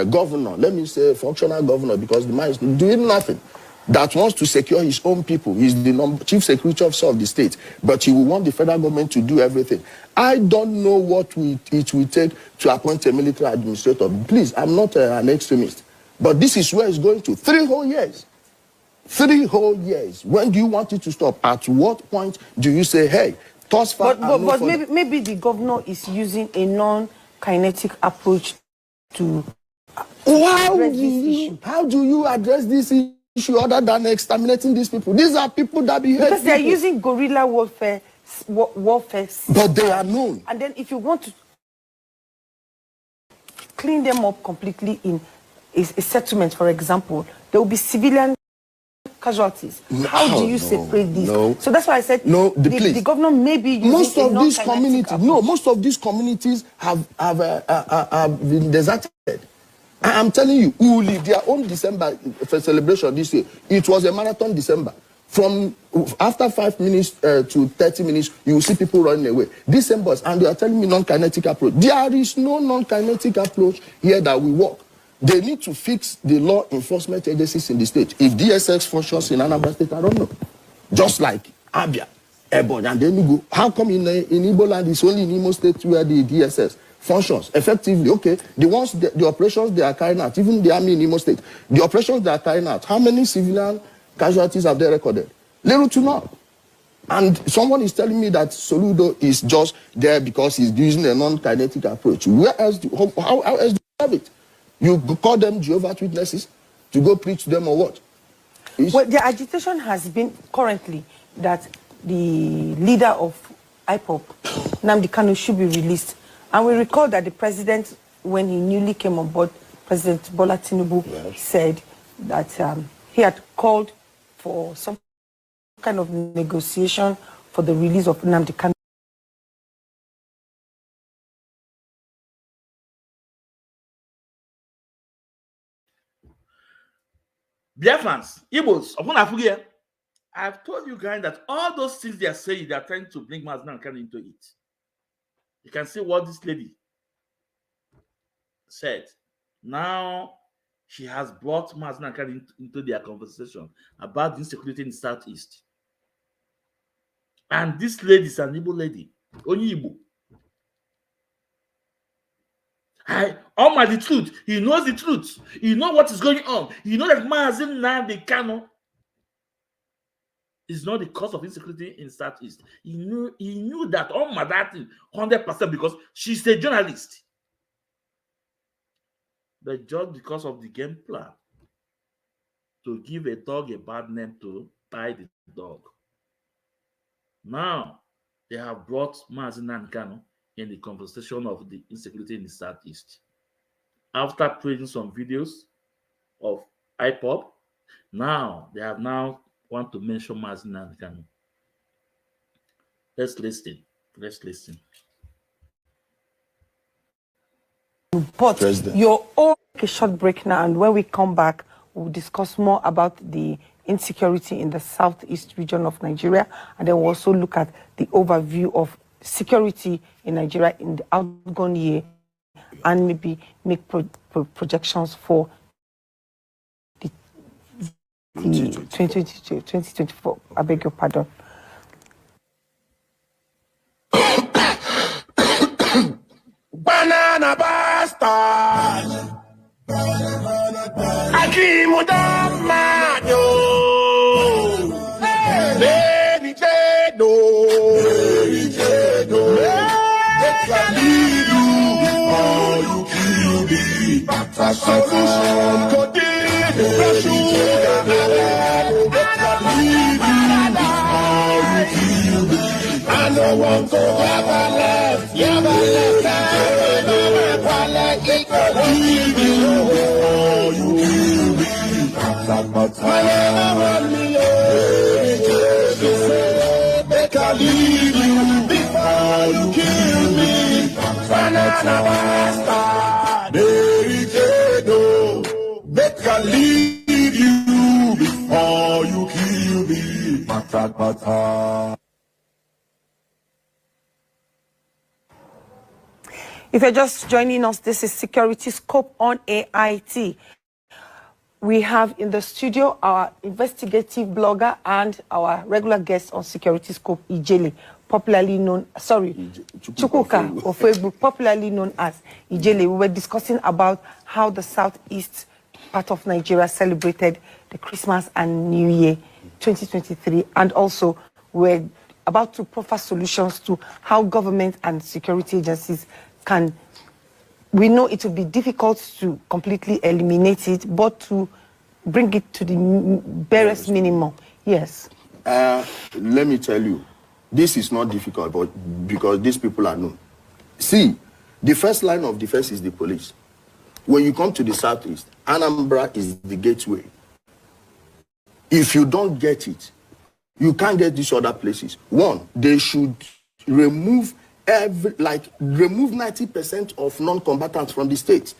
governor, let me say functional governor, because the man is doing nothing, that wants to secure his own people. He's the chief security officer of the state, but he will want the federal government to do everything. I don't know what it will take to appoint a military administrator. Please, I'm not an extremist, but this is where it's going to. 3 whole years. 3 whole years. When do you want it to stop? At what point do you say, hey, toss far? But maybe the governor is using a non-kinetic approach to address this issue. How do you address this issue other than exterminating these people? These are people that behave. Because they are using guerrilla warfare. But they are known. And then if you want to clean them up completely in a settlement, for example, there will be civilian casualties. How do you separate these? So that's why I said the governor may be using most of these communities. No, most of these communities have been deserted. I'm telling you, who live their own December celebration this year. It was a marathon December. From after 5 minutes to 30 minutes, you will see people running away. December, and they are telling me non-kinetic approach. There is no non-kinetic approach here that will work. They need to fix the law enforcement agencies in the state. If DSX functions in Anambra State, I don't know. Just like Abia, Ebonyi, and then you go. How come in Igbo land it's only in Imo State where the DSS functions effectively? Okay, the operations they are carrying out, even the army in Imo State, the operations they are carrying out, how many civilian casualties have they recorded? Little to none. And someone is telling me that Soludo is just there because he's using a non-kinetic approach. Where else? How else do you have it? You call them Jehovah's Witnesses to go preach to them or what? Well, the agitation has been currently that the leader of IPOP, Nnamdi Kanu, should be released. And we recall that the president, when he newly came on board, President Bola Tinubu said that he had called for some kind of negotiation for the release of Nnamdi Kanu. Biafrans, Igbos, I've told you guys that all those things they are saying, they are trying to bring Mazi Nnamdi into it. You can see what this lady said. Now she has brought Mazi Nnamdi into their conversation about the insecurity in the Southeast. And this lady is an Igbo lady, only Igbo. The truth. He knows the truth. He knows what is going on. He knows that Mazi Nnamdi Kanu is not the cause of insecurity in Southeast. He knew that that thing 100% because she's a journalist. But just because of the game plan to give a dog a bad name to buy the dog. Now they have brought Mazi Nnamdi Kanu in the conversation of the insecurity in the Southeast. After playing some videos of IPOP, now they have want to mention Mazi Nnamdi Kanu. Let's listen. But you're all a short break now, and when we come back, we'll discuss more about the insecurity in the southeast region of Nigeria, and then we'll also look at the overview of security in Nigeria in the outgone year, and maybe make projections for the 2024. I beg your pardon. Banana bastard. I dream of that man, yo. Baby Jado. Let's leave you before you kill me. Solution codeine, blood sugar, let's leave you before you kill me. I don't want to ever left. Leave you before you kill me. Make I leave you before you kill me. Banana bastard. Make I leave you before you kill me. If you're just joining us, this is Security Scope on AIT. We have in the studio our investigative blogger and our regular guest on Security Scope, Ijele, popularly known, Chukwuka or Facebook, popularly known as Ijele. We were discussing about how the southeast part of Nigeria celebrated the Christmas and New Year 2023, and also we're about to proffer solutions to how government and security agencies can. We know it will be difficult to completely eliminate it, but to bring it to the barest minimum. Yes. Let me tell you, this is not difficult, but because these people are known. See, the first line of defense is the police. when you come to the southeast, Anambra is the gateway. If you don't get it, you can't get these other places. One, they should remove 90% of non-combatants from the state.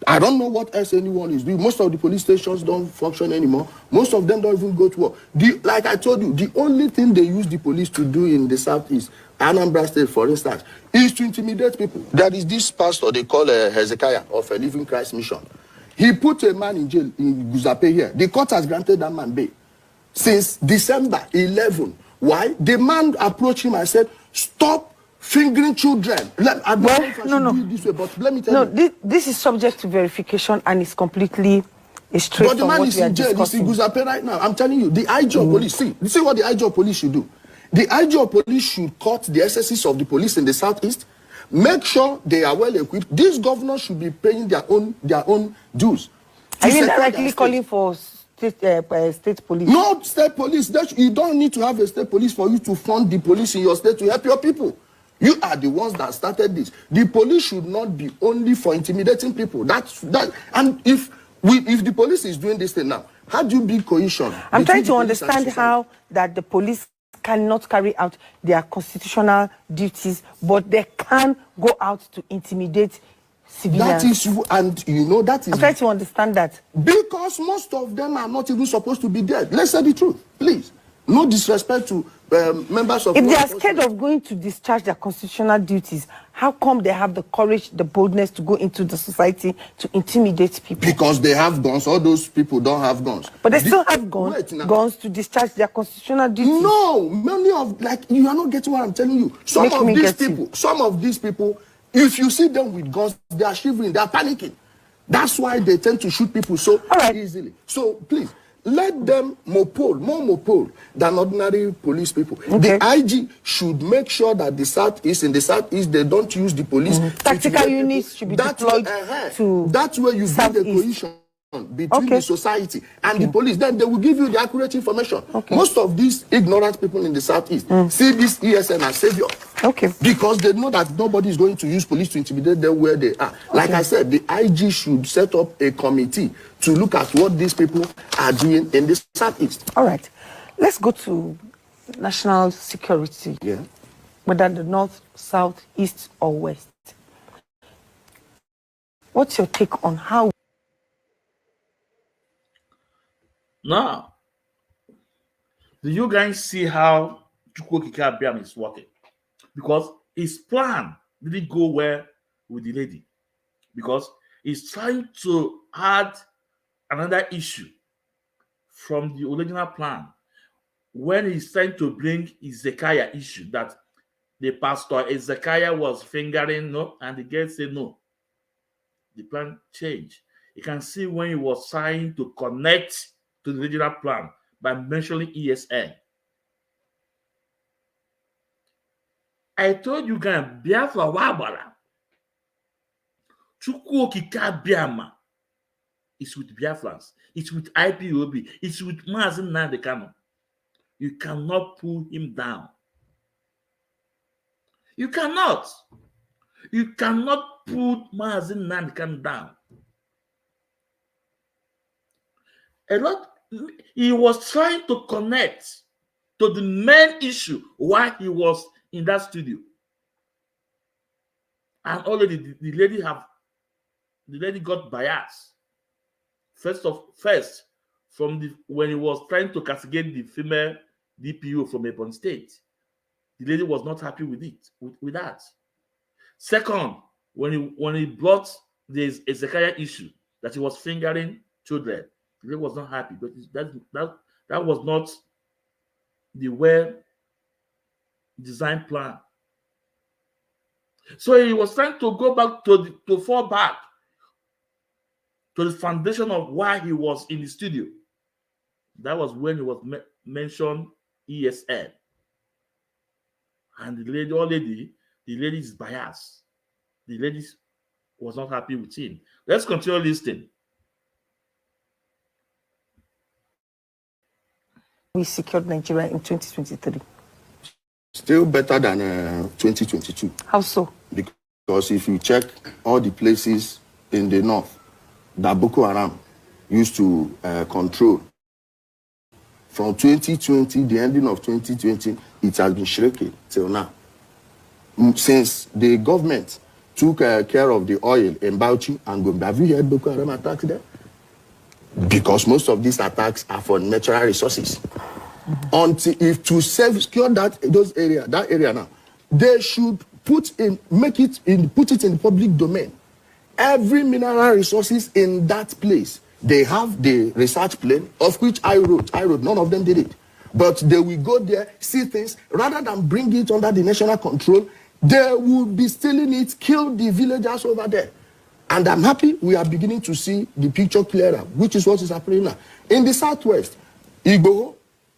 I don't know what else anyone is doing. Most of the police stations don't function anymore. Most of them don't even go to work. Like I told you, the only thing they use the police to do in the southeast, Anambra State, for instance, is to intimidate people. There is this pastor they call Hezekiah of a Living Christ Mission. He put a man in jail in Guzape here. The court has granted that man bail since December 11. Why? The man approached him and said, "Stop fingering children." I don't know if I should do it this way, but let me tell you. This is subject to verification and it's completely straight. But the man is in jail. He's in Guzape right now. I'm telling you, the IG of police. See what the IG of police should do. The IG of police should cut the excesses of the police in the southeast. Make sure they are well equipped. These governors should be paying their own dues. Are you directly calling for state police? No, state police. You don't need to have a state police for you to fund the police in your state to help your people. You are the ones that started this. The police should not be only for intimidating people. And if the police is doing this thing now, how do you build cohesion? I'm trying to understand how that the police cannot carry out their constitutional duties, but they can go out to intimidate civilians. I'm trying to understand that. Because most of them are not even supposed to be dead. Let's say the truth, please. No disrespect to members of... If they are scared of going to discharge their constitutional duties, how come they have the courage, the boldness to go into the society to intimidate people? Because they have guns. All those people don't have guns. But they still have guns to discharge their constitutional duties. No, many of... you are not getting what I'm telling you. Some of these people, if you see them with guns, they are shivering, they are panicking. That's why they tend to shoot people so easily. So, please... let them more mopole than ordinary police people. Okay. The IG should make sure that in the southeast, they don't use the police. Tactical units should be deployed to that's where you build a cohesion between the society and the police. Then they will give you the accurate information. Most of these ignorant people in the southeast see this ESN as savior. Because they know that nobody is going to use police to intimidate them where they are. Like I said, the IG should set up a committee to look at what these people are doing in the southeast. All right. Let's go to national security. Yeah. Whether the north, south, east, or west. What's your take on how? Now, do you guys see how Chukwuokike Abiam is working? Because his plan didn't go well with the lady. Because he's trying to add another issue from the original plan. When he's trying to bring Ezekiah issue that the pastor Ezekiah was fingering no, and the girl said no. The plan changed. You can see when he was trying to connect to the original plan by mentioning ESN. I told you guys, Biafra Wabara, Chukwuokike Abiam is with Biafrans, it's with IPOB, it's with Mazi Nnamdi Kanu. You cannot pull him down. You cannot put Mazi Nnamdi Kanu down. He was trying to connect to the main issue why he was in that studio. And already the lady got biased. First from when he was trying to castigate the female DPO from Ebonyi State, the lady was not happy with it, with that. Second, when he brought this Ezekiah issue that he was fingering children, the lady was not happy, but that was not the well-designed plan. So he was trying to go back to fall back to the foundation of why he was in the studio. That was when he was mentioned ESN. And the lady is biased. The lady was not happy with him. Let's continue listening. We secured Nigeria in 2023. Still better than 2022. How so? Because if you check all the places in the north that Boko Haram used to control. From 2020, the ending of 2020, it has been shrinking till now. Since the government took care of the oil in Bauchi and Gombe, have you heard Boko Haram attacks there? Because most of these attacks are for natural resources. Until if to secure that area now, they should put it in the public domain. Every mineral resources in that place. They have the research plane, of which I wrote. None of them did it. But they will go there, see things, rather than bring it under the national control, they will be stealing it, kill the villagers over there. And I'm happy we are beginning to see the picture clearer, which is what is happening now. In the southwest, Igbo,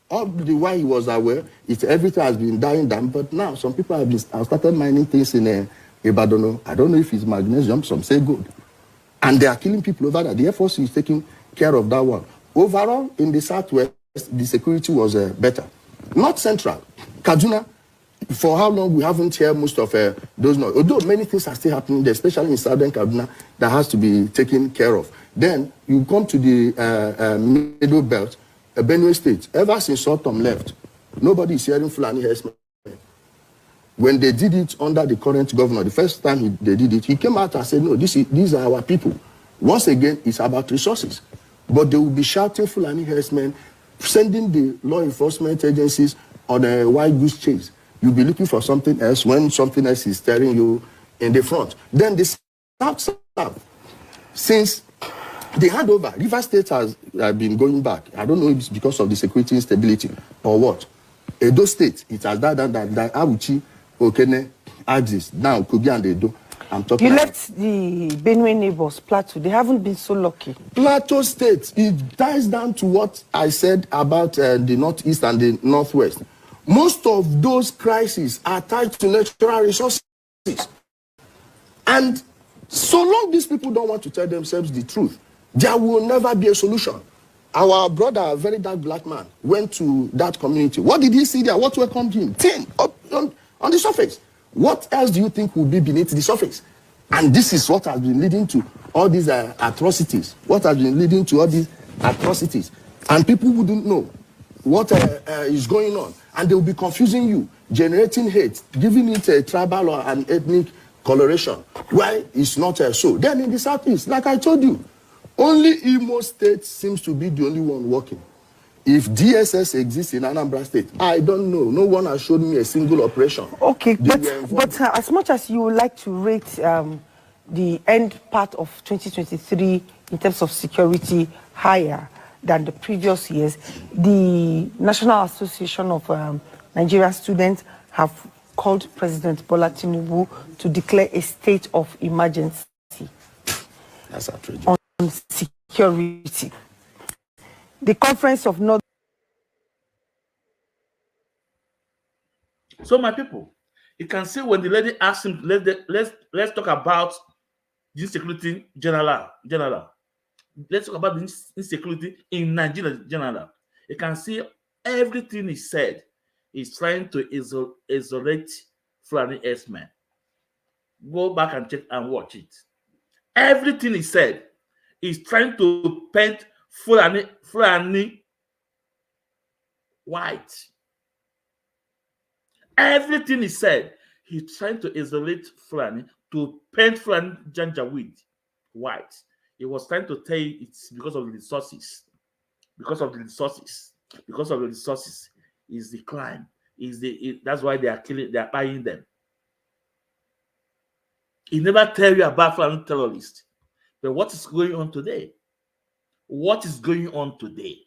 all the while he was aware, everything has been dying down, but now some people have started mining things in Ibadan. I don't know if it's magnesium, some say gold. And they are killing people over there. The Air Force is taking care of that one. Overall, in the southwest, the security was better. Not central. Kaduna, for how long we haven't heard most of those noise. Although many things are still happening there, especially in southern Kaduna, that has to be taken care of. Then you come to the middle belt, Benue State. Ever since Autumn left, nobody is hearing Fulani herdsmen. When they did it under the current governor, the first time they did it, he came out and said, no, these are our people. Once again, it's about resources. But they will be shouting Fulani herdsmen, sending the law enforcement agencies on a wild goose chase. You'll be looking for something else when something else is staring you in the front. Then the South, since the handover, River State has been going back. I don't know if it's because of the security instability or what. Edo State, it has died down that Abuchi, Okene, Axis, now Kogi and Edo. I'm talking. You left the Benue neighbors, Plateau. They haven't been so lucky. Plateau State, it ties down to what I said about the Northeast and the Northwest. Most of those crises are tied to natural resources. And so long these people don't want to tell themselves the truth, there will never be a solution. Our brother, a very dark black man, went to that community. What did he see there? What welcomed him? Tin up on the surface. What else do you think will be beneath the surface? And this is what has been leading to all these atrocities. What has been leading to all these atrocities? And people wouldn't know what is going on. And they will be confusing you, generating hate, giving it a tribal or an ethnic coloration. Why it's not so? Then in the Southeast, like I told you, only Imo State seems to be the only one working. If DSS exists in Anambra State, I don't know. No one has shown me a single operation. Okay, but as much as you would like to rate the end part of 2023 in terms of security higher than the previous years, the National Association of Nigerian Students have called President Bola Tinubu to declare a state of emergency. That's outrageous. On security. The Conference of North. So, my people, you can see when the lady asked him, let's talk about the insecurity general. Let's talk about the insecurity in Nigeria general. You can see everything he said is trying to isolate Fulani herdsmen. Go back and check and watch it. Everything he said is trying to paint Fulani white. Everything he said, he's trying to isolate Fulani, to paint Fulani Janjaweed white. He was trying to tell you it's because of the resources. Because of the resources. Because of the resources is the crime. That's why they are killing, they are buying them. He never tell you about Fulani terrorists. But what is going on today? What is going on today?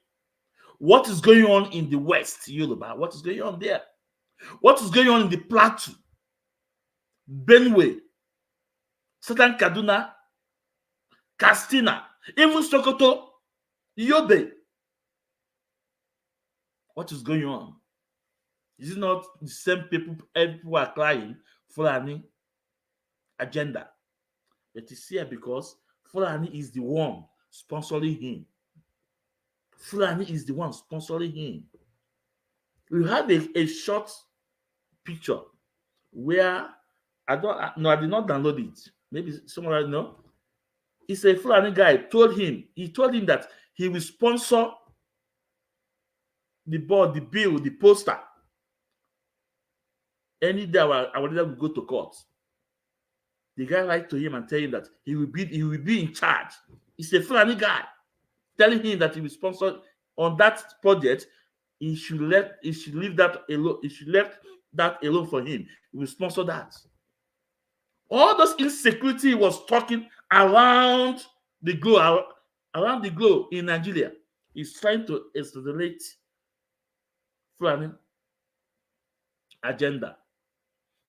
What is going on in the West, Yoruba? What is going on there? What is going on in the Plateau, Benue, Southern Kaduna, Katsina, even Sokoto, Yobe? What is going on? Is it not the same people are crying Fulani agenda? But it's here because Fulani is the one sponsoring him. Fulani is the one sponsoring him. We had a short picture where I did not download it. Maybe someone I know. It's a Fulani guy told him. He told him that he will sponsor the board, the bill, the poster. Any day our leader will go to court. The guy write to him and tell him that he will be in charge. It's a Fulani guy telling him that he will sponsor on that project. He should leave that alone. He should let that alone for him. He will sponsor that. All those insecurity he was talking around the globe in Nigeria. He's trying to accelerate Fulani agenda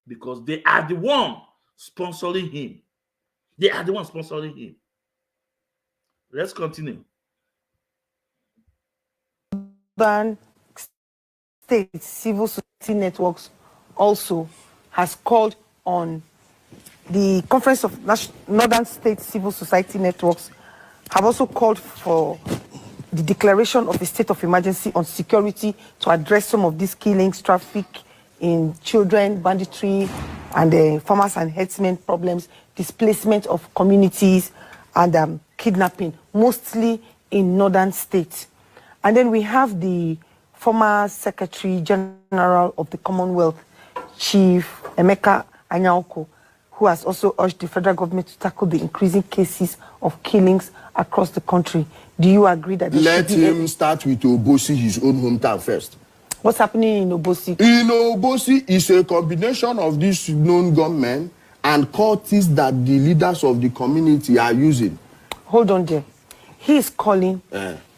because they are the one sponsoring him. They are the ones sponsoring him. Let's continue. State civil society networks also has called on the Conference of Northern State Civil Society Networks have also called for the declaration of a state of emergency on security to address some of these killings, traffic in children, banditry, and farmers and herdsmen problems, displacement of communities, and kidnapping, mostly in northern states. And then we have the former Secretary General of the Commonwealth, Chief Emeka Anyaoko, who has also urged the federal government to tackle the increasing cases of killings across the country. Do you agree that let him start with Obosi, his own hometown first? What's happening in Obosi? In Obosi is a combination of these known gunmen and cultists that the leaders of the community are using. Hold on there. He is calling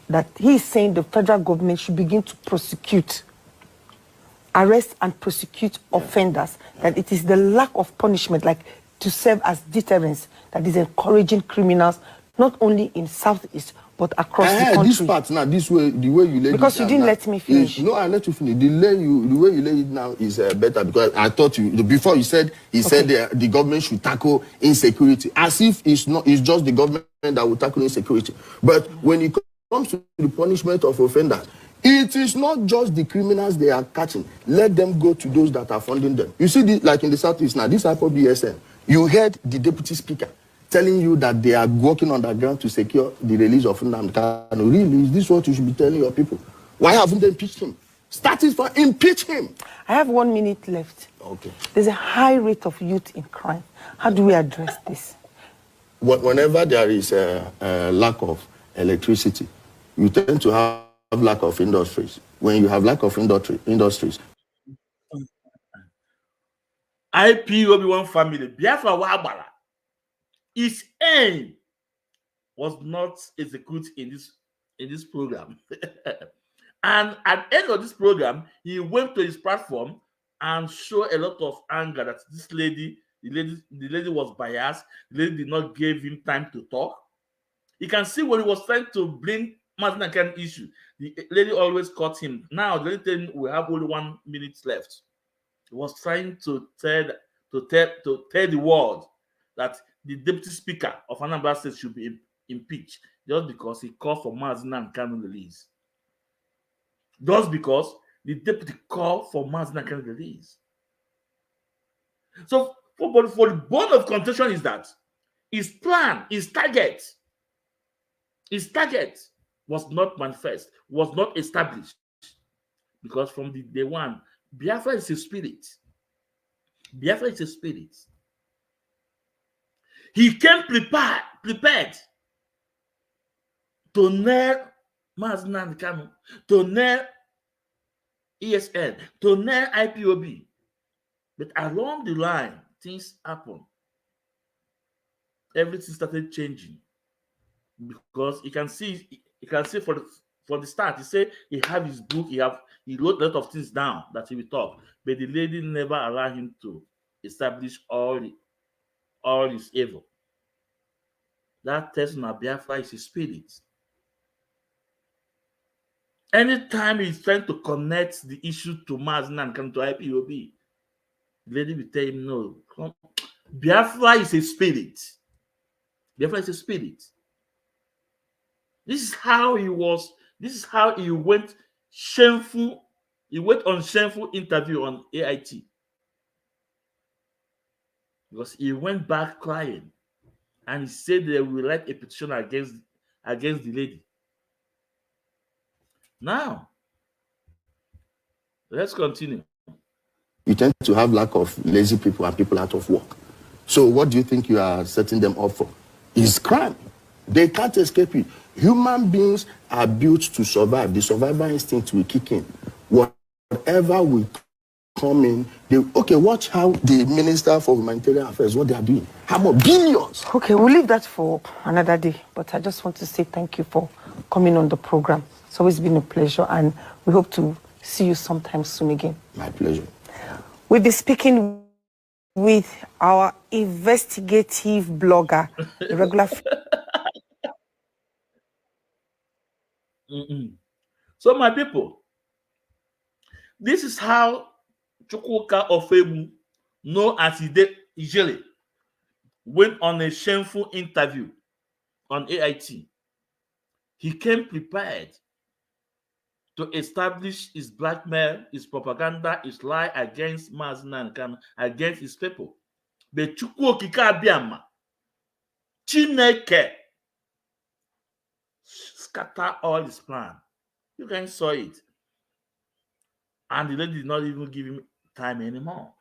that he is saying the federal government should begin to prosecute, arrest and prosecute offenders, that it is the lack of punishment, like to serve as deterrence, that is encouraging criminals, not only in Southeast, but across the country. This part now, this way, the way you lay it because you didn't let me finish. No, I let you finish. The way you lay it now is better, because I thought before you said said the government should tackle insecurity, as if it's just the government that will tackle insecurity. But when it comes to the punishment of offenders, it is not just the criminals they are catching. Let them go to those that are funding them. You see, like in the Southeast now, this type of BSN, you heard the deputy speaker telling you that they are working on the ground to secure the release of Nnamdi Kanu. Really, is this what you should be telling your people? Why haven't they impeached him? Start it for impeach him. I have 1 minute left. Okay. There's a high rate of youth in crime. How do we address this? Whenever there is a lack of electricity, you tend to have lack of industries. When you have lack of industries. IPOB1 family, Biafra Wabara. His aim was not executed in this program. And at the end of this program, he went to his platform and showed a lot of anger that the lady was biased. The lady did not give him time to talk. You can see when he was trying to bring Mazi Nnamdi issue, the lady always caught him. Now the lady thing, we have only 1 minute left. He was trying to tell the world that the deputy speaker of Anambra State should be impeached just because he called for Mazi Nnamdi release. Just because the deputy called for Mazi Nnamdi release. So for the bone of contention is that his plan, his target was not manifest, was not established. Because from the day one, Biafra is a spirit. Biafra is a spirit. He came prepared to nail Mazi Nnamdi Kanu, to nail ESN, to nail IPOB. But along the line, things happened. Everything started changing. Because you can see for the start, he said he have his book, he wrote a lot of things down that he will talk. But the lady never allowed him to establish all his evil. That tells me Biafra is a spirit. Anytime he's trying to connect the issue to Mazi Nnamdi Kanu to IPOB, the lady will tell him, no, Biafra is a spirit. Biafra is a spirit. This is how he was. This is how he went shameful. He went on shameful interview on AIT. Because he went back crying and he said they will write a petition against the lady. Now, let's continue. You tend to have lack of lazy people and people out of work. So what do you think you are setting them up for? It's crime. They can't escape it. Human beings are built to survive. The survival instinct will kick in. Whatever will come in, watch how the Minister for Humanitarian Affairs, what they are doing. How about billions? Okay, we'll leave that for another day. But I just want to say thank you for coming on the program. It's always been a pleasure, and we hope to see you sometime soon again. My pleasure. We'll be speaking with our investigative blogger, the regular. So, my people, this is how Chukwuka Ofebu, known as Ijele, went on a shameful interview on AIT. He came prepared to establish his blackmail, his propaganda, his lie against Mazi Nnamdi Kanu, against his people. But Chukwu Okike Abiama, Chineke, scatter all his plan. You guys saw it. And the lady did not even give him time anymore.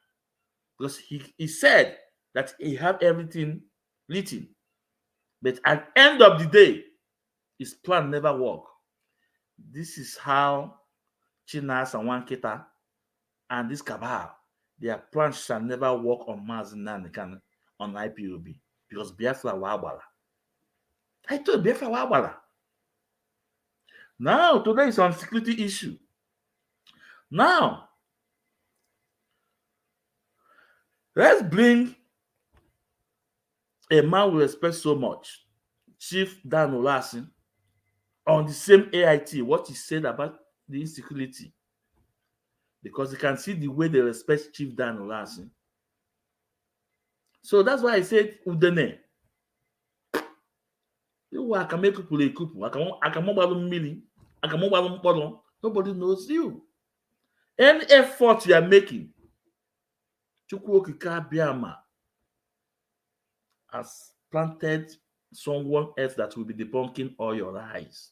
Because he said that he had everything written. But at the end of the day, his plan never worked. This is how Chinas and Wankita and this cabal, their plans shall never work on Mazi Nnamdi Kanu on IPOB. Because Biafra Wabala. I told Biafra Wabala. Now, today is on security issue. Now, let's bring a man we respect so much, Chief Dan Olasin, on the same AIT, what he said about the insecurity. Because you can see the way they respect Chief Dan Olasin. So that's why I said, Udene. I can make people a couple. I can mobile million. I can mobile bottle. Nobody knows you. Any effort you are making, Chukwu Okike Abiama has planted someone else that will be debunking all your lies.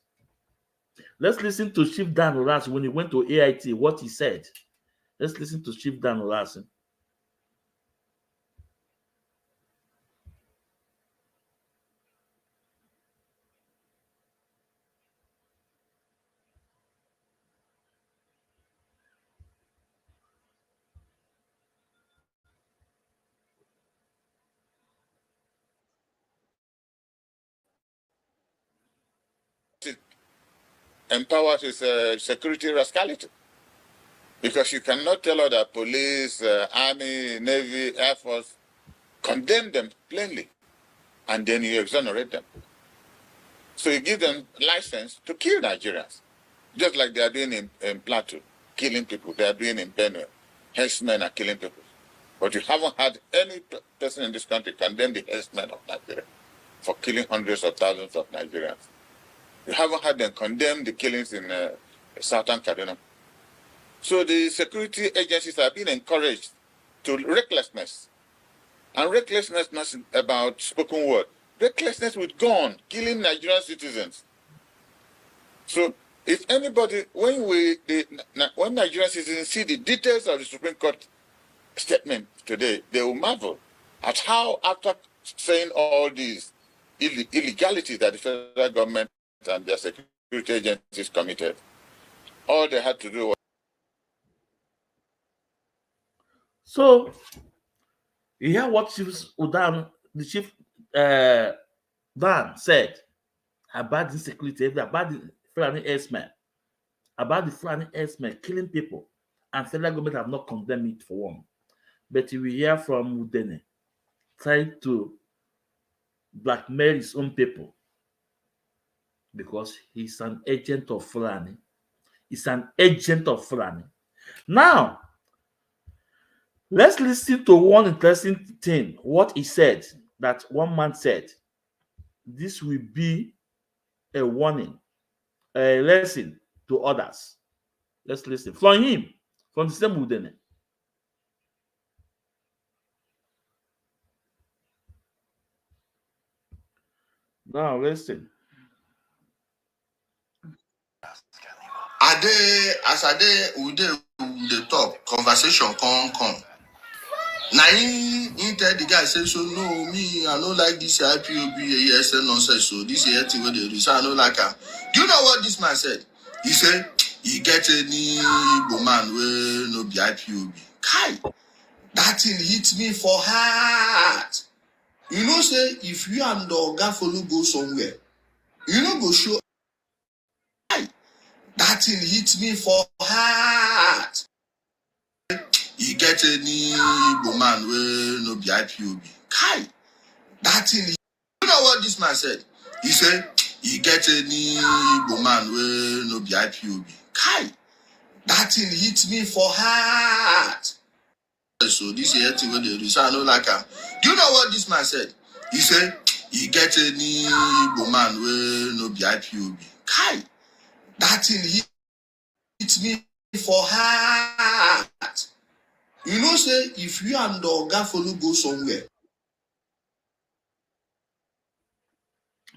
Let's listen to Chief Dan Olasin when he went to AIT, what he said. Let's listen to Chief Dan Olasin. Empowers with security rascality. Because you cannot tell other police, army, navy, air force, condemn them plainly, and then you exonerate them. So you give them license to kill Nigerians, just like they are doing in Plateau, killing people. They are doing in Benue. Herdsmen are killing people. But you haven't had any person in this country condemn the herdsmen of Nigeria for killing hundreds of thousands of Nigerians. You haven't had them condemn the killings in southern Kaduna. So the security agencies are being encouraged to recklessness. And recklessness not about spoken word. Recklessness with gun, killing Nigerian citizens. So if anybody, when Nigerian citizens see the details of the Supreme Court statement today, they will marvel at how, after saying all these illegalities that the federal government and their security agencies committed, all they had to do was. So, you hear what the Chief Dan said about insecurity, about the Fulani herdsmen, about the Fulani herdsmen killing people, and federal government have not condemned it for one. But we hear from Udene trying to blackmail his own people because he's an agent of Fulani. He's an agent of Fulani. Now, let's listen to one interesting thing, what he said, that one man said. This will be a warning, a lesson to others. Let's listen from him, from the same Udene. Now listen. As I dey we dey talk, conversation come. Now he tell the guy say, so no, me, I don't like this IPOB ASL nonsense. So this is the way they do. So I don't like him. Do you know what this man said? He said, he get any man where no be IPOB. Kai, that thing hit me for heart. You know, say if you and the Oga follow go somewhere, you know go show. Kai, that thing hit me for heart. He get any man where no be IPOB. Kai, that thing. You know what this man said? He said, he get any man where no be IPOB. Kai, that thing hit me for heart. So this is the thing where they do. So I don't like him. Do you know what this man said? He said, he get any man where no be IPOB. Kai, that thing hit me for heart. You know, say if you and the Oga follow go somewhere.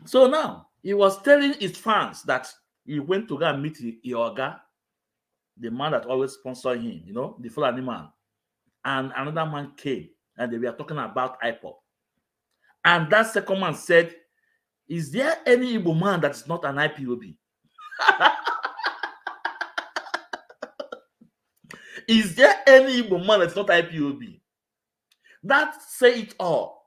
So now he was telling his fans that he went to go and meet Oga, the man that always sponsored him, you know, the Fulani man. And another man came and they were talking about IPOP. And that second man said, is there any Igbo man that is not an IPOB? Is there any Igbo man that's not IPOB? That say it all.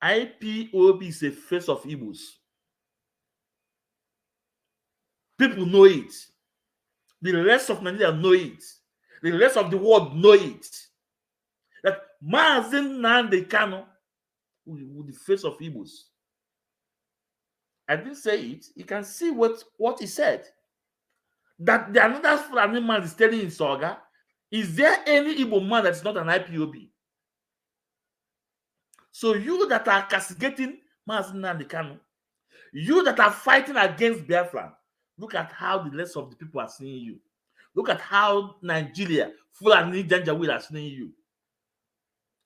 IPOB is a face of Igbos. People know it. The rest of Nigeria know it. The rest of the world know it. That Mazi Nnamdi Kanu with the face of Igbos. I didn't say it. You can see what he said. That the another Fulani man is telling his Oga, is there any Igbo man that's not an IPOB? So you that are castigating Mazi Nnamdi Kanu, you that are fighting against Biafra, look at how the rest of the people are seeing you. Look at how Nigeria, Fulani Janjaweed are seeing you.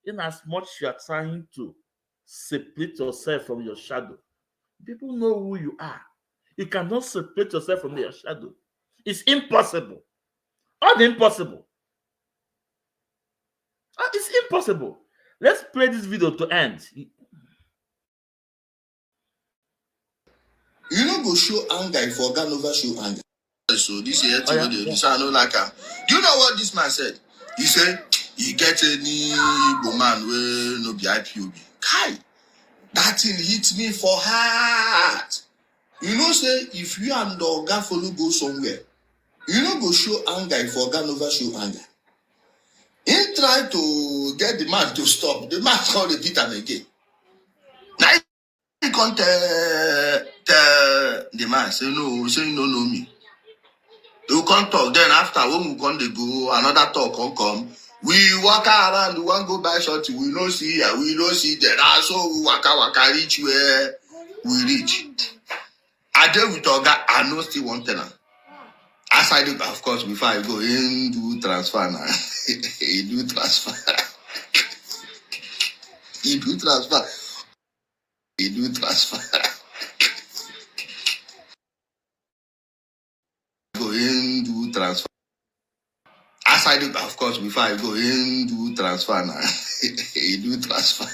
In as much you are trying to separate yourself from your shadow, people know who you are. You cannot separate yourself from your shadow. It's impossible. All impossible. It's impossible. Let's play this video to end. You know, go show anger if Oga never show anger. So this is the thing they so I don't like him. Do you know what this man said? He said, he get any man where no be IPOB. Kai, that thing hit me for heart. You know, say if you and the Oga follow go somewhere, you know, go show anger if Oga never show anger. He tried to get the man to stop. The man can't repeat him again. Now he can't tell the man, say no know me. You can't talk. Then after when we come they go, another talk can come. We walk around, we want go buy something, we don't see here, we don't see there. So we waka reach where we reach. I deal with Oga, I know still one tenant. As I do, of course, before I go in, do transfer now. He do transfer. He do transfer. He do transfer. Go in, do transfer. As I do, of course, before I go in, do transfer now. He do transfer.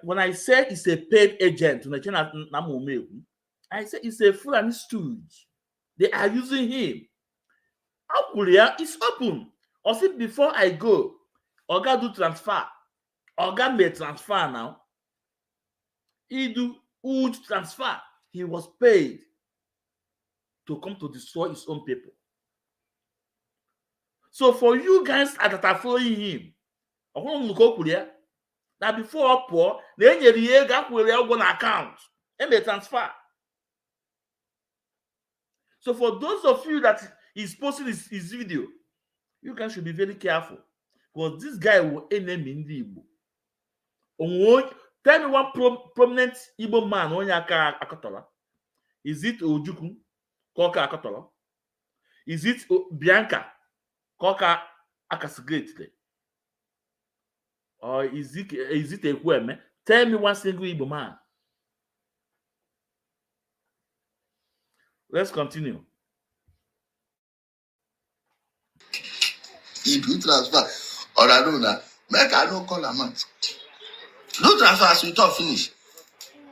When I say it's a paid agent, I say it's a Fulani stooge. They are using him. It's open. Or see, before I go, Oga do transfer. Oga may transfer now. He do huge transfer. He was paid to come to destroy his own people. So for you guys that are following him, now before poor, then you got an account and they transfer. So for those of you that is posting his video, you guys should be very careful because this guy will enemy in the Igbo. Tell me one prominent Igbo man on your Akotola. Is it Ojukwu Koka Akotola? Is it Bianca Koka Akasigate? Or is it a Kweme? Tell me one single Igbo man. Let's continue. He do transfer. Or I don't know. Make I don't call a man. No transfer as we talk finish.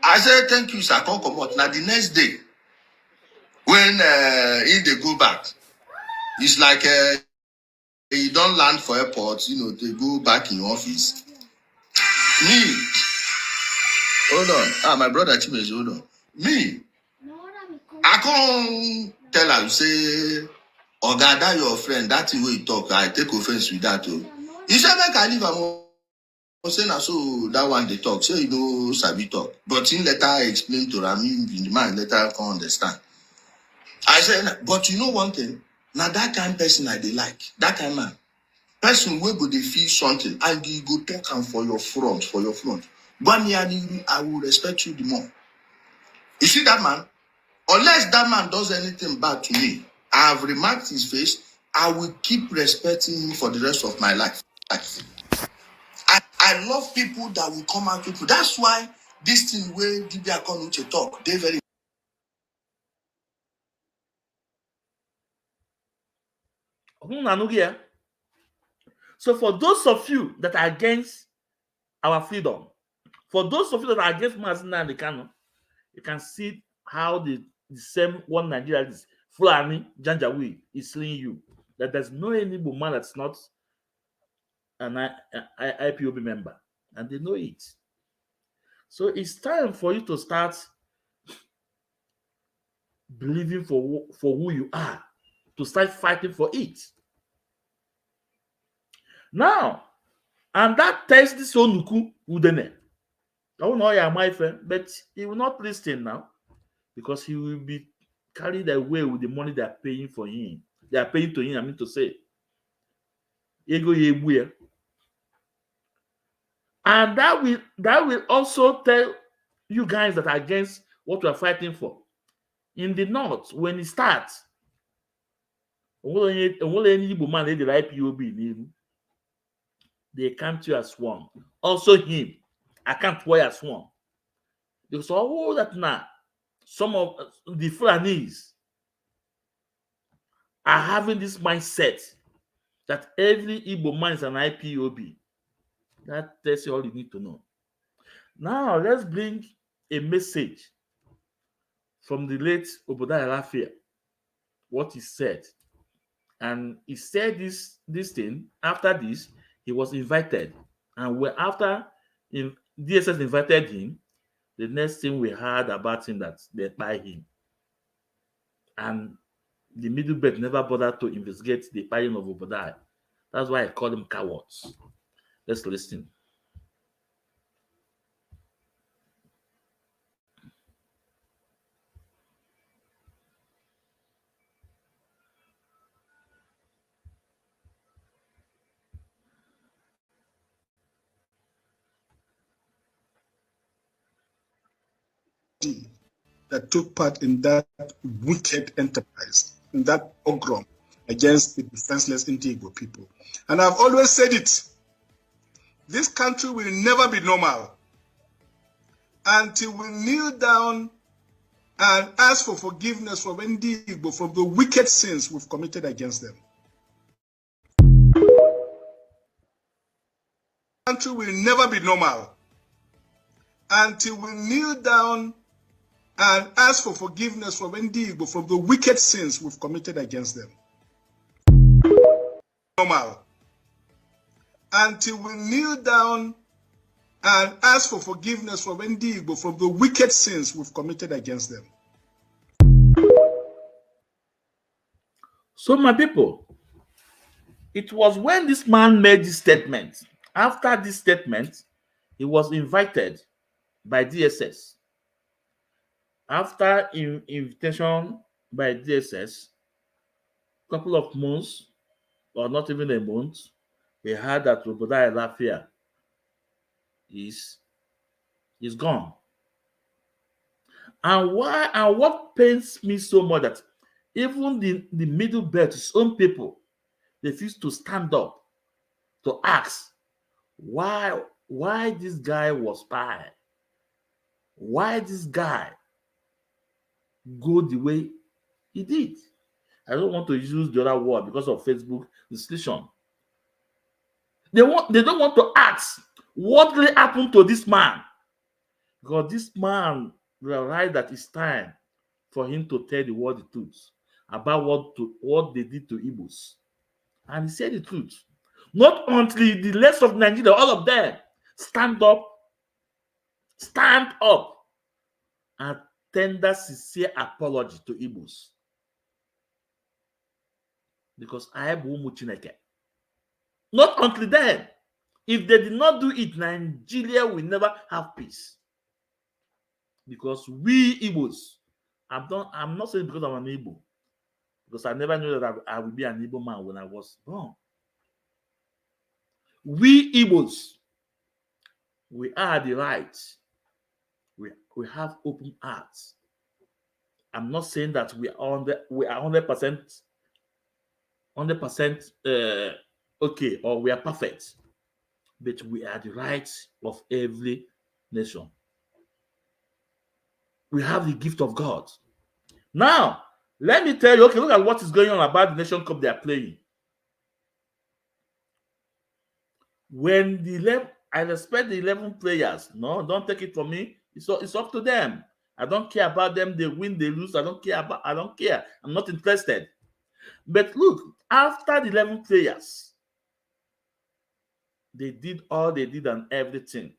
I said thank you, sir. Come out. Now the next day, when they go back, it's like you don't land for airport, you know, they go back in office. Me, hold on. My brother Chimeji, hold on. Me, I can't tell her, say, oh God, that your friend, that's the way you talk. I take offense with that too. You say make I leave am. Say na so that one they talk. Say you know sabi talk. But in later explain to Rami in the man later can understand. I said, but you know one thing, now that kind of person I they like, that kind of man. Person where go they feel something and you go talk am for your front. But me I will respect you the more. You see that man? Unless that man does anything bad to me, I have remarked his face, I will keep respecting him for the rest of my life. I love people that will come out people. That's why this thing where Dibia Kanu talk, they very. So for those of you that are against our freedom, for those of you that are against Mazi Nnamdi Kanu, you can see how the same one Nigeria is Fulani Janjaweed is seeing you. That there's no any man that's not an IPOB member, and they know it. So it's time for you to start believing for who you are, to start fighting for it. Now, and that tells this Onuku Udene. I don't know you're my friend, but he will not listen now because he will be carried away with the money they are paying for him. They are paying to him, I mean to say. And that will also tell you guys that are against what we are fighting for. In the north, when it starts, they count you as one. Also him, I can't wear as one. Because all that now, some of the Fulanis are having this mindset that every Igbo man is an IPOB. That tells you all you need to know. Now, let's bring a message from the late Obadiah Lafayette, what he said. And he said this thing. After this, he was invited. And after DSS invited him, the next thing we heard about him that they buy him. And the middle belt never bothered to investigate the buying of Obadiah. That's why I call them cowards. Let's listen. That took part in that wicked enterprise, in that pogrom against the defenseless Igbo people. And I've always said it, this country will never be normal until we kneel down and ask for forgiveness from Igbo for the wicked sins we've committed against them. The country will never be normal until we kneel down and ask for forgiveness from Igbo for the wicked sins we've committed against them. Normal. Until we kneel down and ask for forgiveness from Igbo for the wicked sins we've committed against them. So, my people, it was when this man made this statement. After this statement, he was invited by DSS. After invitation by DSS, a couple of months, or not even a month, we heard that Obadiah Lafayette is gone. And why? And what pains me so much that even the middle belt, his own people, refuse to stand up to ask why this guy was spy, why this guy go the way he did. I don't want to use the other word because of Facebook restriction. They don't want to ask what really happened to this man, because this man realized that it's time for him to tell the world the truth about what they did to Igbos, and he said the truth. Not until the rest of Nigeria, all of them, stand up, and tender sincere apology to Igbos, because I have ụmụ Chineke. Not until then. If they did not do it, Nigeria will never have peace. Because we Igbos, I'm not saying because I'm an Igbo, because I never knew that I would be an Igbo man when I was born. We Igbos, we are the right. We have open hearts. I'm not saying that we are 100% okay, or we are perfect, but we are the rights of every nation. We have the gift of God. Now, let me tell you, okay, look at what is going on about the Nation Cup they are playing. When I respect the 11 players. No, don't take it from me. It's up to them. I don't care about them. They win, they lose. I don't care. I'm not interested. But look, after the 11 players, they did all they did and everything.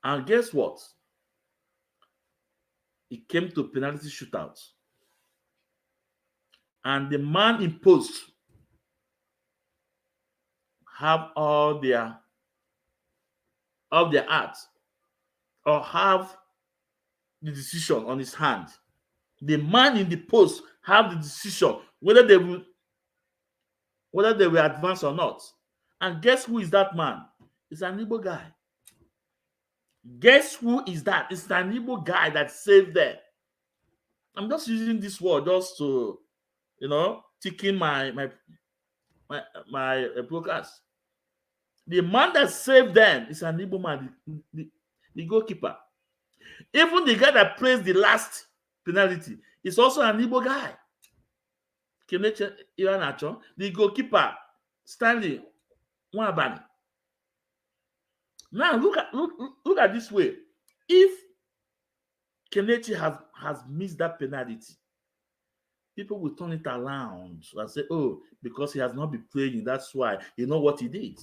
And guess what? It came to penalty shootout. And the man in post have all their art, or have the decision on his hand. The man in the post have the decision whether they will advance or not. And guess who is that man? It's an Igbo guy. Guess who is that? It's an Igbo guy that saved them. I'm just using this word just to, ticking my broadcast. The man that saved them is an Igbo man, the goalkeeper. Even the guy that plays the last penalty is also an Igbo guy. The goalkeeper, Stanley Nwabani. Now look at this way. If Kelechi has missed that penalty, people will turn it around and say, oh, because he has not been playing, that's why. You know what he did?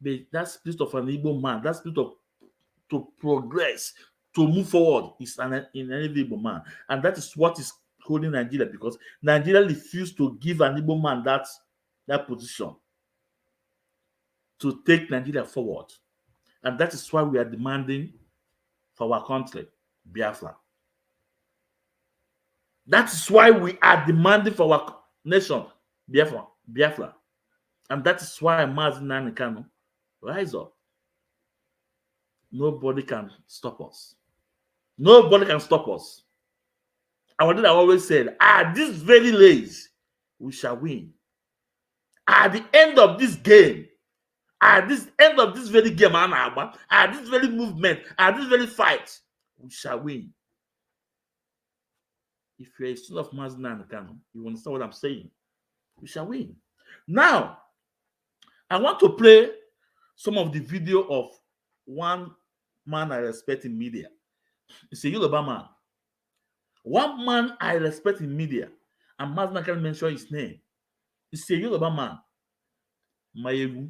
But that spirit of an Igbo man, that spirit of to progress, to move forward, is an Igbo man. And that is what is holding Nigeria, because Nigeria refused to give an Igbo man that position to take Nigeria forward. And that is why we are demanding for our country, Biafra. That is why we are demanding for our nation, Biafra. And that is why Mazi and Kanu rise up. Nobody can stop us. Nobody can stop us. And what I always said, at this very race, we shall win. At the end of this game, at this end of this very game, at this very movement, at this very fight, we shall win. If you're a student of Mazi and Kanu, you understand what I'm saying. We shall win. Now, I want to play some of the video of one man I respect in media. It's a Yoruba man. One man I respect in media, and Mazi can mention his name. It's a Yoruba man. Mayegu.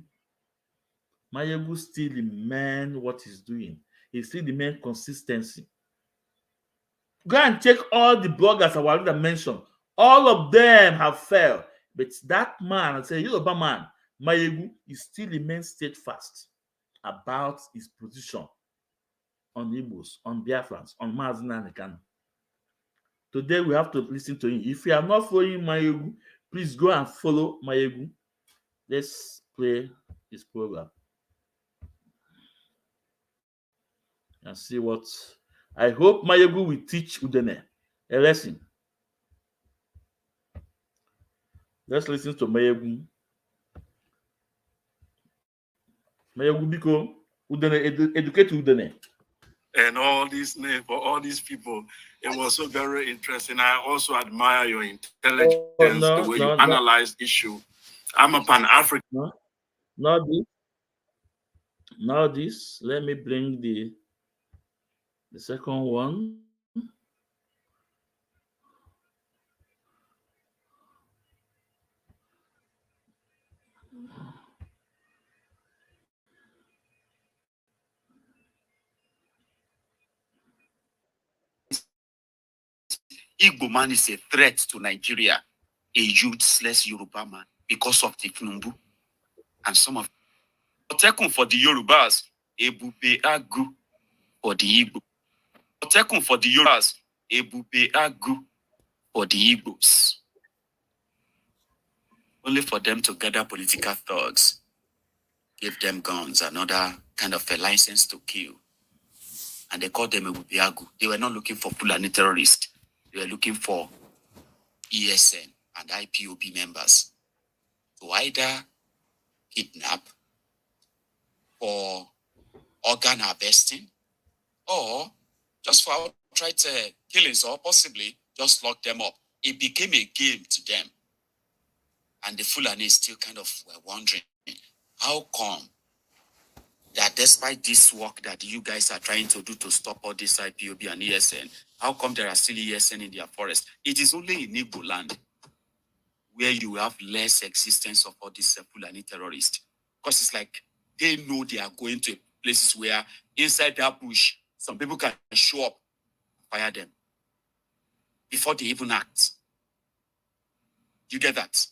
Mayegu still the man what he's doing. He still the man consistency. Go and check all the bloggers I already mentioned. All of them have failed. But that man, I say Yoruba man, Mayegu, is still remain steadfast about his position on Igbos, on Biafrans, on Mazi and Kanu. Today we have to listen to him. If you are not following Mayegu, please go and follow Mayegu. Let's play his program and see what. I hope Mayegu will teach Udene a lesson. Let's listen to Mayegu Mayagubiko, Udene, educate Udene. And all these names for all these people, it was so very interesting. I also admire your intelligence, the way you analyze issue. I'm a Pan-African. No, not this. Now this. Let me bring the second one. Igbo man is a threat to Nigeria, a useless Yoruba man, because of the Knumbu and some of Otekun for the Yorubas, Ebube Agu for the Igbo. Otekun for the Yorubas, Ebube Agu for the Igbos. Only for them to gather political thugs, give them guns, another kind of a license to kill. And they called them Ebube Agu. They were not looking for Fulani terrorists. They were looking for ESN and IPOB members to either kidnap or organ harvesting or just for outright killings or possibly just lock them up. It became a game to them. And the Fulani still kind of were wondering, how come that despite this work that you guys are trying to do to stop all this IPOB and ESN, how come there are still ESN in their forest? It is only in Igbo land where you have less existence of all these Fulani terrorists. Because it's like they know they are going to places where inside that bush, some people can show up, fire them before they even act. You get that?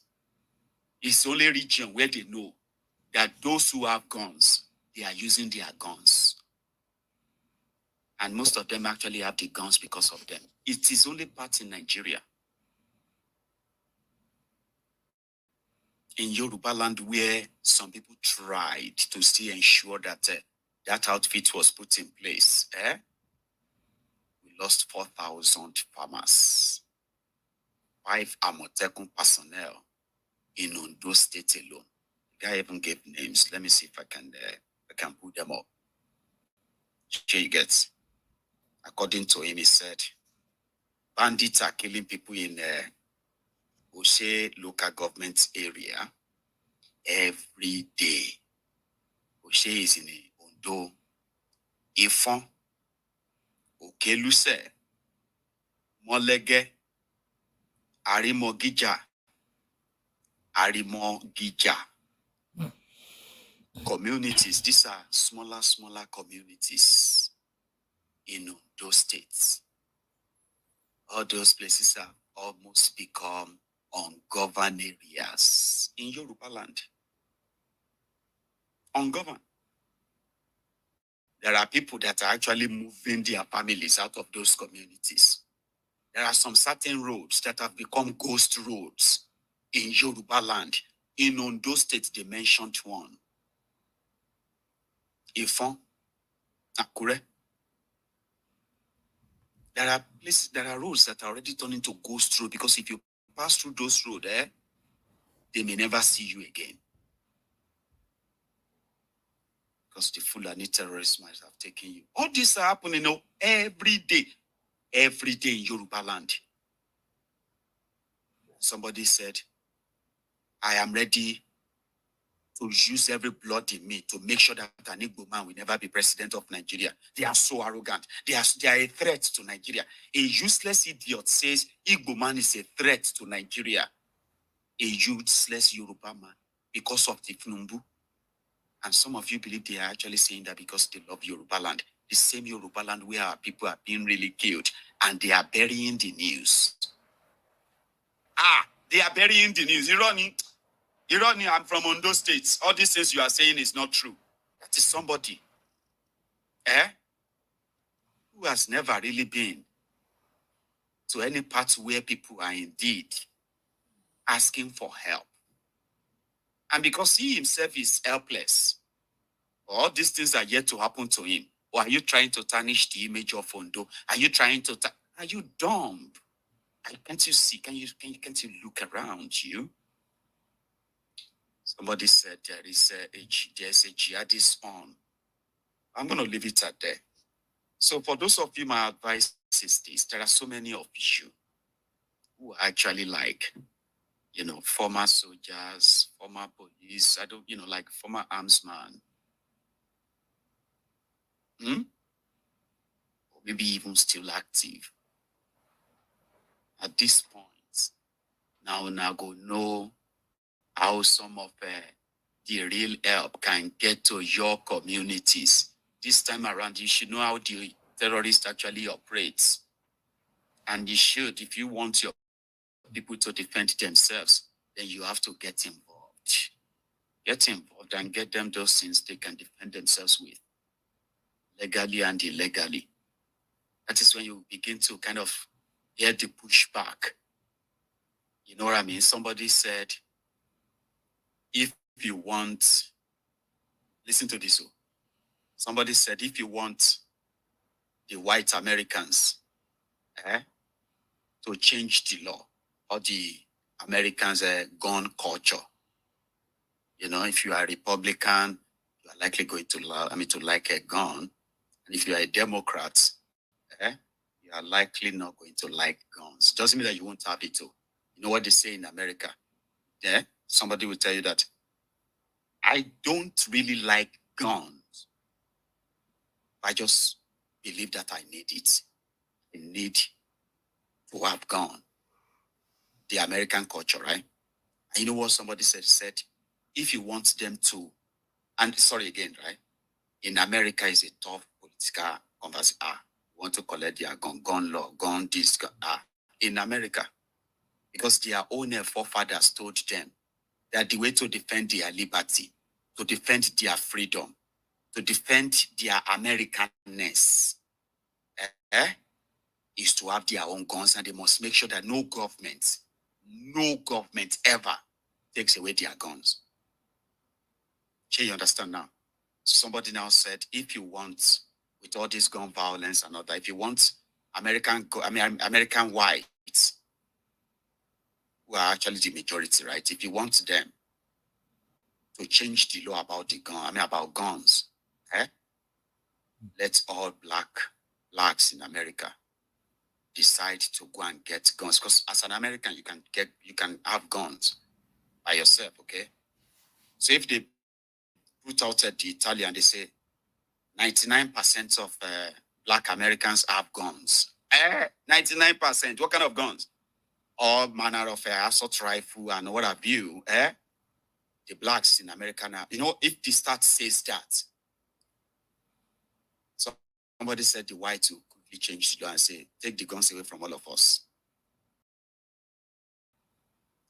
It's the only region where they know that those who have guns, they are using their guns. And most of them actually have the guns because of them. It is only part in Nigeria. In Yoruba land where some people tried to still ensure that that outfit was put in place. We lost 4,000 farmers, 5 Amotekun personnel in Ondo State alone. The guy even gave names. Let me see if I can put them up. Here you get. According to him, he said, bandits are killing people in Oshe local government area every day. Oshe is in Ondo, Ifon, Okeluse, Molege, Arimogija, communities. These are smaller communities in those states. All those places have almost become ungoverned areas in Yoruba land. Ungoverned. There are people that are actually moving their families out of those communities. There are some certain roads that have become ghost roads in Yoruba land. In Ondo State, they mentioned one. Ifon, Akure. There are places, there are roads that are already turned into ghost road because if you pass through those roads, they may never see you again. Because the Fulani terrorists might have taken you. All this are happening every day in Yoruba land. Somebody said, I am ready to use every blood in me to make sure that an Igbo man will never be president of Nigeria. They are so arrogant. They are a threat to Nigeria. A useless idiot says Igbo man is a threat to Nigeria. A useless Yoruba man because of the Knumbu. And some of you believe they are actually saying that because they love Yoruba land. The same Yoruba land where our people are being really killed and they are burying the news. They are burying the news. Ironi, I'm from Ondo State. All these things you are saying is not true. That is somebody who has never really been to any part where people are indeed asking for help. And because he himself is helpless, all these things are yet to happen to him. Or are you trying to tarnish the image of Ondo? Are you trying to, are you dumb? Can't you see? Can't you look around you? Somebody said there's a jihadist on. I'm going to leave it at that. So for those of you, my advice is this. There are so many of you who are actually like, former soldiers, former police, like former armsman. Or maybe even still active. At this point, now go know how some of the real help can get to your communities. This time around, you should know how the terrorist actually operates. And you should, if you want your people to defend themselves, then you have to get involved. Get involved and get them those things they can defend themselves with, legally and illegally. That is when you begin to kind of hear the pushback. You know what I mean? Somebody said, if you want, listen to this. Somebody said, if you want the white Americans to change the law or the Americans' gun culture, if you are a Republican, you are likely going to like a gun. And if you are a Democrat, you are likely not going to like guns. Doesn't mean that you won't have it too. You know what they say in America? Yeah, somebody will tell you that I don't really like guns. I just believe that I need it. I need to have gun. The American culture, right? And you know what somebody said? He said, if you want them to, and sorry again, right? In America is a tough political conversation. You want to collect their gun law, gun this, in America. Because their own forefathers told them that the way to defend their liberty, to defend their freedom, to defend their Americanness, is to have their own guns, and they must make sure that no government ever takes away their guns. Okay, you understand now? Somebody now said, if you want, with all this gun violence and all that, if you want American whites, who are actually the majority, right? If you want them to change the law about about guns, let all blacks in America decide to go and get guns. Because as an American, you can have guns by yourself, okay? So if they put out the Italian, they say 99% of black Americans have guns. 99%. What kind of guns? All manner of assault rifle and what have you. The blacks in America now. If the stat says that, somebody said the whites will quickly change the law and say, take the guns away from all of us.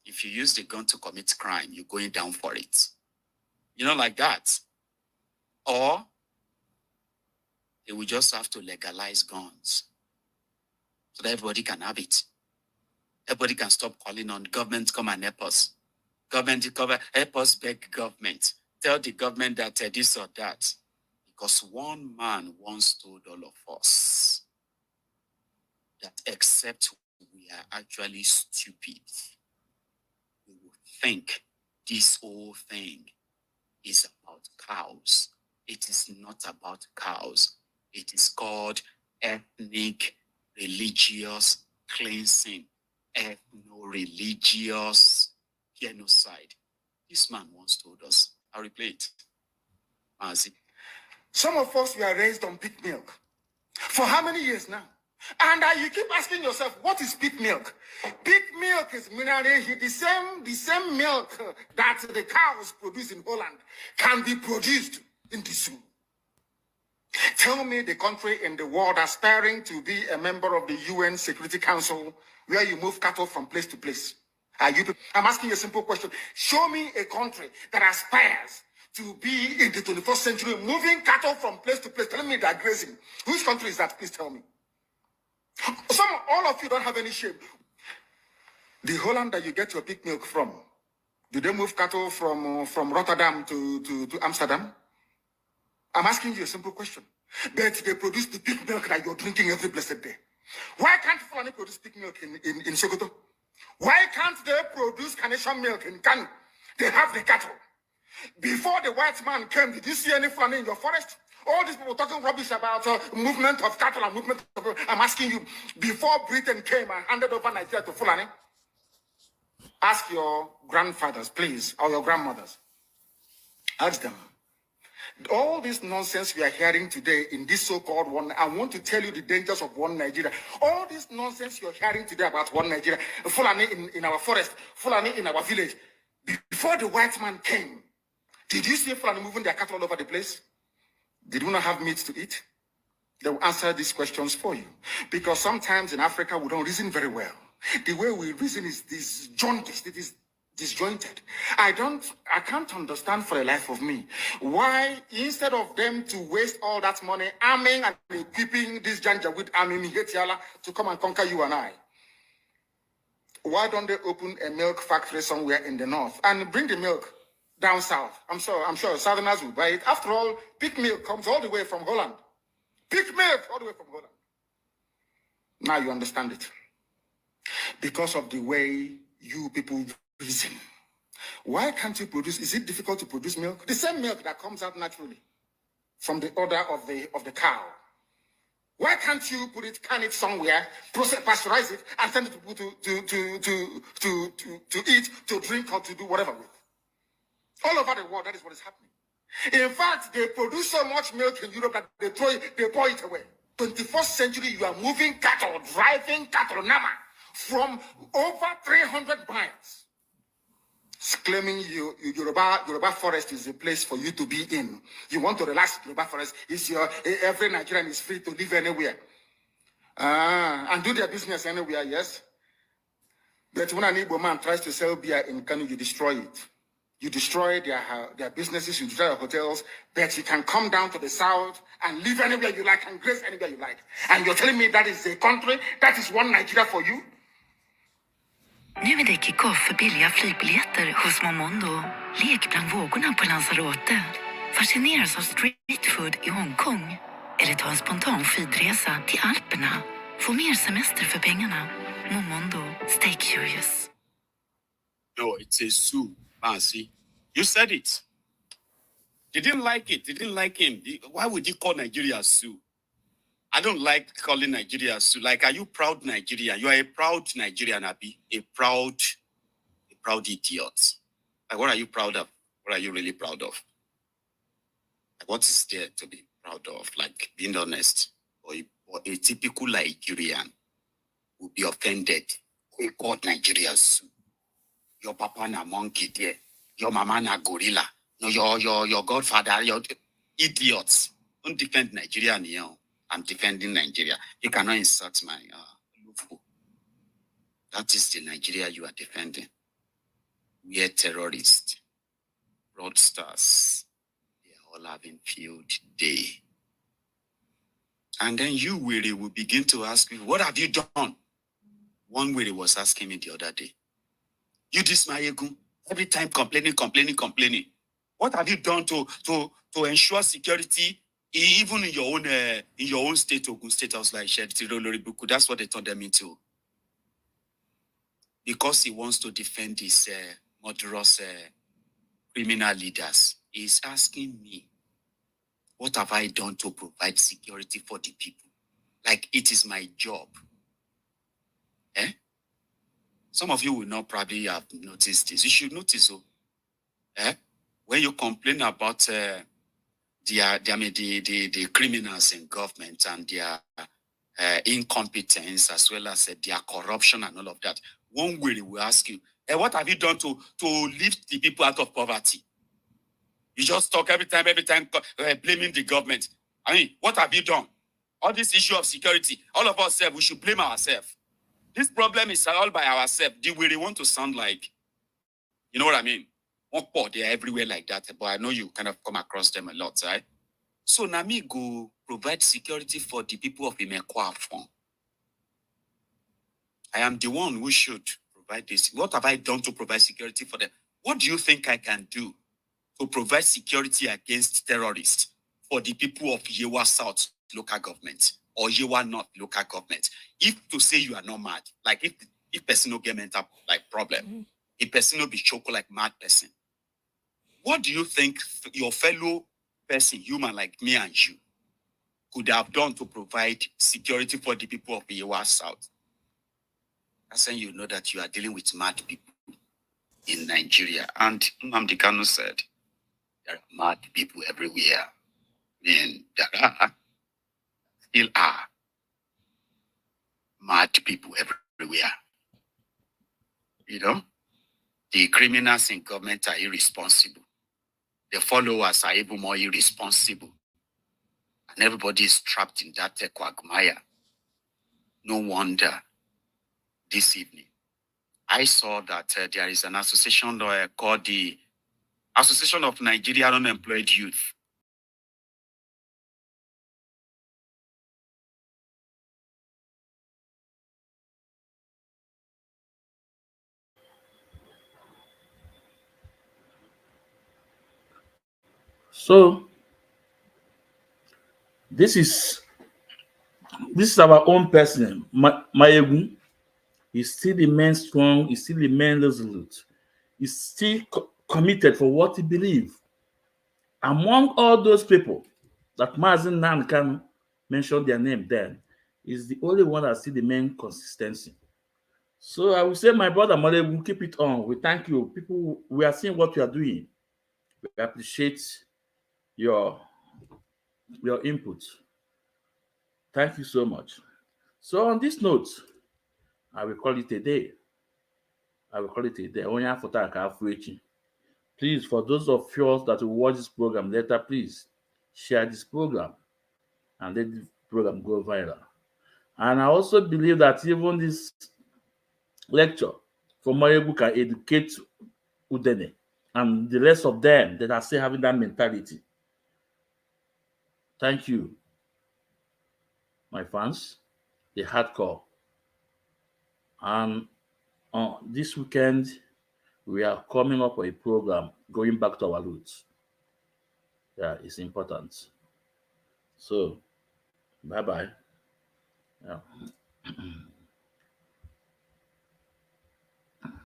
If you use the gun to commit crime, you're going down for it. Like that. Or they will just have to legalize guns so that everybody can have it. Everybody can stop calling on government, come and help us. Government, help us beg government. Tell the government that this or that. Because one man once told all of us that except we are actually stupid, we will think this whole thing is about cows. It is not about cows. It is called ethnic religious cleansing. Ethno-religious genocide. This man once told us. I'll replay it. Mazi. Some of us were raised on pig milk. For how many years now? And you keep asking yourself, what is pig milk? Pig milk is mineral. The same milk that the cows produce in Holland can be produced in the zoo. Tell me the country in the world aspiring to be a member of the UN Security Council where you move cattle from place to place. I'm asking you a simple question. Show me a country that aspires to be in the 21st century moving cattle from place to place. Tell me they're grazing. Which country is that? Please tell me. All of you don't have any shame. The Holland that you get your pig milk from, do they move cattle from Rotterdam to Amsterdam? I'm asking you a simple question. But they produce the pig milk that you're drinking every blessed day. Why can't Fulani produce pig milk in Sokoto? Why can't they produce Carnation milk in Kanu? They have the cattle. Before the white man came, did you see any Fulani in your forest? All these people talking rubbish about movement of cattle and movement of... I'm asking you, before Britain came and handed over Nigeria to Fulani, ask your grandfathers, please, or your grandmothers. Ask them. All this nonsense we are hearing today in this so-called one, I want to tell you the dangers of one Nigeria. All this nonsense you're hearing today about one Nigeria, Fulani in our forest, Fulani in our village. Before the white man came, did you see Fulani moving their cattle all over the place? Did we not have meat to eat? They will answer these questions for you. Because sometimes in Africa, we don't reason very well. The way we reason is disjointed. It is disjointed. I can't understand for the life of me why, instead of them to waste all that money arming and equipping this Janjaweed army Mihetiala to come and conquer you and I, why don't they open a milk factory somewhere in the north and bring the milk down south? I'm sure Southerners will buy it. After all, pig milk comes all the way from Holland. Pig milk all the way from Holland. Now you understand it. Because of the way you people reason. Why can't you produce? Is it difficult to produce milk? The same milk that comes out naturally from the udder of the cow. Why can't you can it somewhere, pasteurize it, and send it to people to eat, to drink, or to do whatever with? All over the world, that is what is happening. In fact, they produce so much milk in Europe that they pour it away. 21st century, you are moving cattle, driving cattle, Nama, from over 300 miles. Claiming Yoruba forest is a place for you to be in. You want to relax, Yoruba forest is every Nigerian is free to live anywhere. And do their business anywhere, yes. But when an Igbo man tries to sell beer in Kanu, you destroy it. You destroy their businesses, you destroy their hotels, but you can come down to the south and live anywhere you like and graze anywhere you like. And you're telling me that is a country, that is one Nigeria for you? Nu är det kick-off för billiga flygbiljetter hos Momondo. Lek bland vågorna på Lanzarote. Fascineras av streetfood i Hongkong. Eller ta en spontan skidresa till Alperna. Få mer semester för pengarna. Momondo. Stay curious. No, it's a zoo, Mazi. You said it. They didn't like it. They didn't like him. Why would you call Nigeria a zoo? I don't like calling Nigeria a zoo. Like, are you proud Nigerian? You are a proud Nigerian, Abi. A proud idiot. Like, what are you proud of? What are you really proud of? Like, what is there to be proud of? Like, being honest. Or a typical Nigerian would be offended. We called Nigeria a zoo. Your papa na monkey there. Your mama na gorilla. No, your godfather, your idiots. Don't defend Nigeria, you know. I'm defending Nigeria. You cannot insult my logo. That is the Nigeria you are defending. We are terrorists, fraudsters. They are all having field day. And then you, Willie, will begin to ask me, what have you done? One Willie was asking me the other day. You Dismayegu, every time complaining. What have you done to ensure security? Even in your own state, Ogun State, I was like, that's what they turned them into. Because he wants to defend his murderous criminal leaders. He's asking me, what have I done to provide security for the people? Like, it is my job. Some of you will not probably have noticed this. You should notice, when you complain about the criminals in government and their incompetence, as well as their corruption and all of that. One way will ask you, what have you done to lift the people out of poverty? You just talk every time, blaming the government. I mean, what have you done? All this issue of security, all of us we should blame ourselves. This problem is all by ourselves. Do we really want to sound like, you know what I mean? They're everywhere like that, but I know you kind of come across them a lot, right? So Nami go provide security for the people of Imekwa. I am the one who should provide this. What have I done to provide security for them? What do you think I can do to provide security against terrorists for the people of Yewa South local government or Yewa North local government? If to say you are not mad, like if person no get mental like problem, if person no be choke like mad person. What do you think your fellow person, human like me and you, could have done to provide security for the people of Yewa South? That's when you know that you are dealing with mad people in Nigeria. And Nnamdi Kanu said, there are mad people everywhere. And there still are mad people everywhere. You know, the criminals in government are irresponsible. The followers are even more irresponsible. And everybody is trapped in that quagmire. No wonder this evening I saw that there is an association called the Association of Nigerian Unemployed Youth. So this is our own person. Mayegun is still remains strong, he still remains resolute, he's still committed for what he believes. Among all those people that Mazi Nnamdi mentioned their name then, is the only one that still remains consistency. So I will say, my brother Mayegun, keep it on. We thank you. People, we are seeing what you are doing. We appreciate your input. Thank you so much. So on this note, I will call it a day. Only after that, please, for those of you that will watch this program later, please share this program and let the program go viral. And I also believe that even this lecture from Mayegun can educate Udene and the rest of them that are still having that mentality. Thank you, my fans, the hardcore. And this weekend, we are coming up with a program going back to our roots. Yeah, it's important. So, bye-bye. Yeah.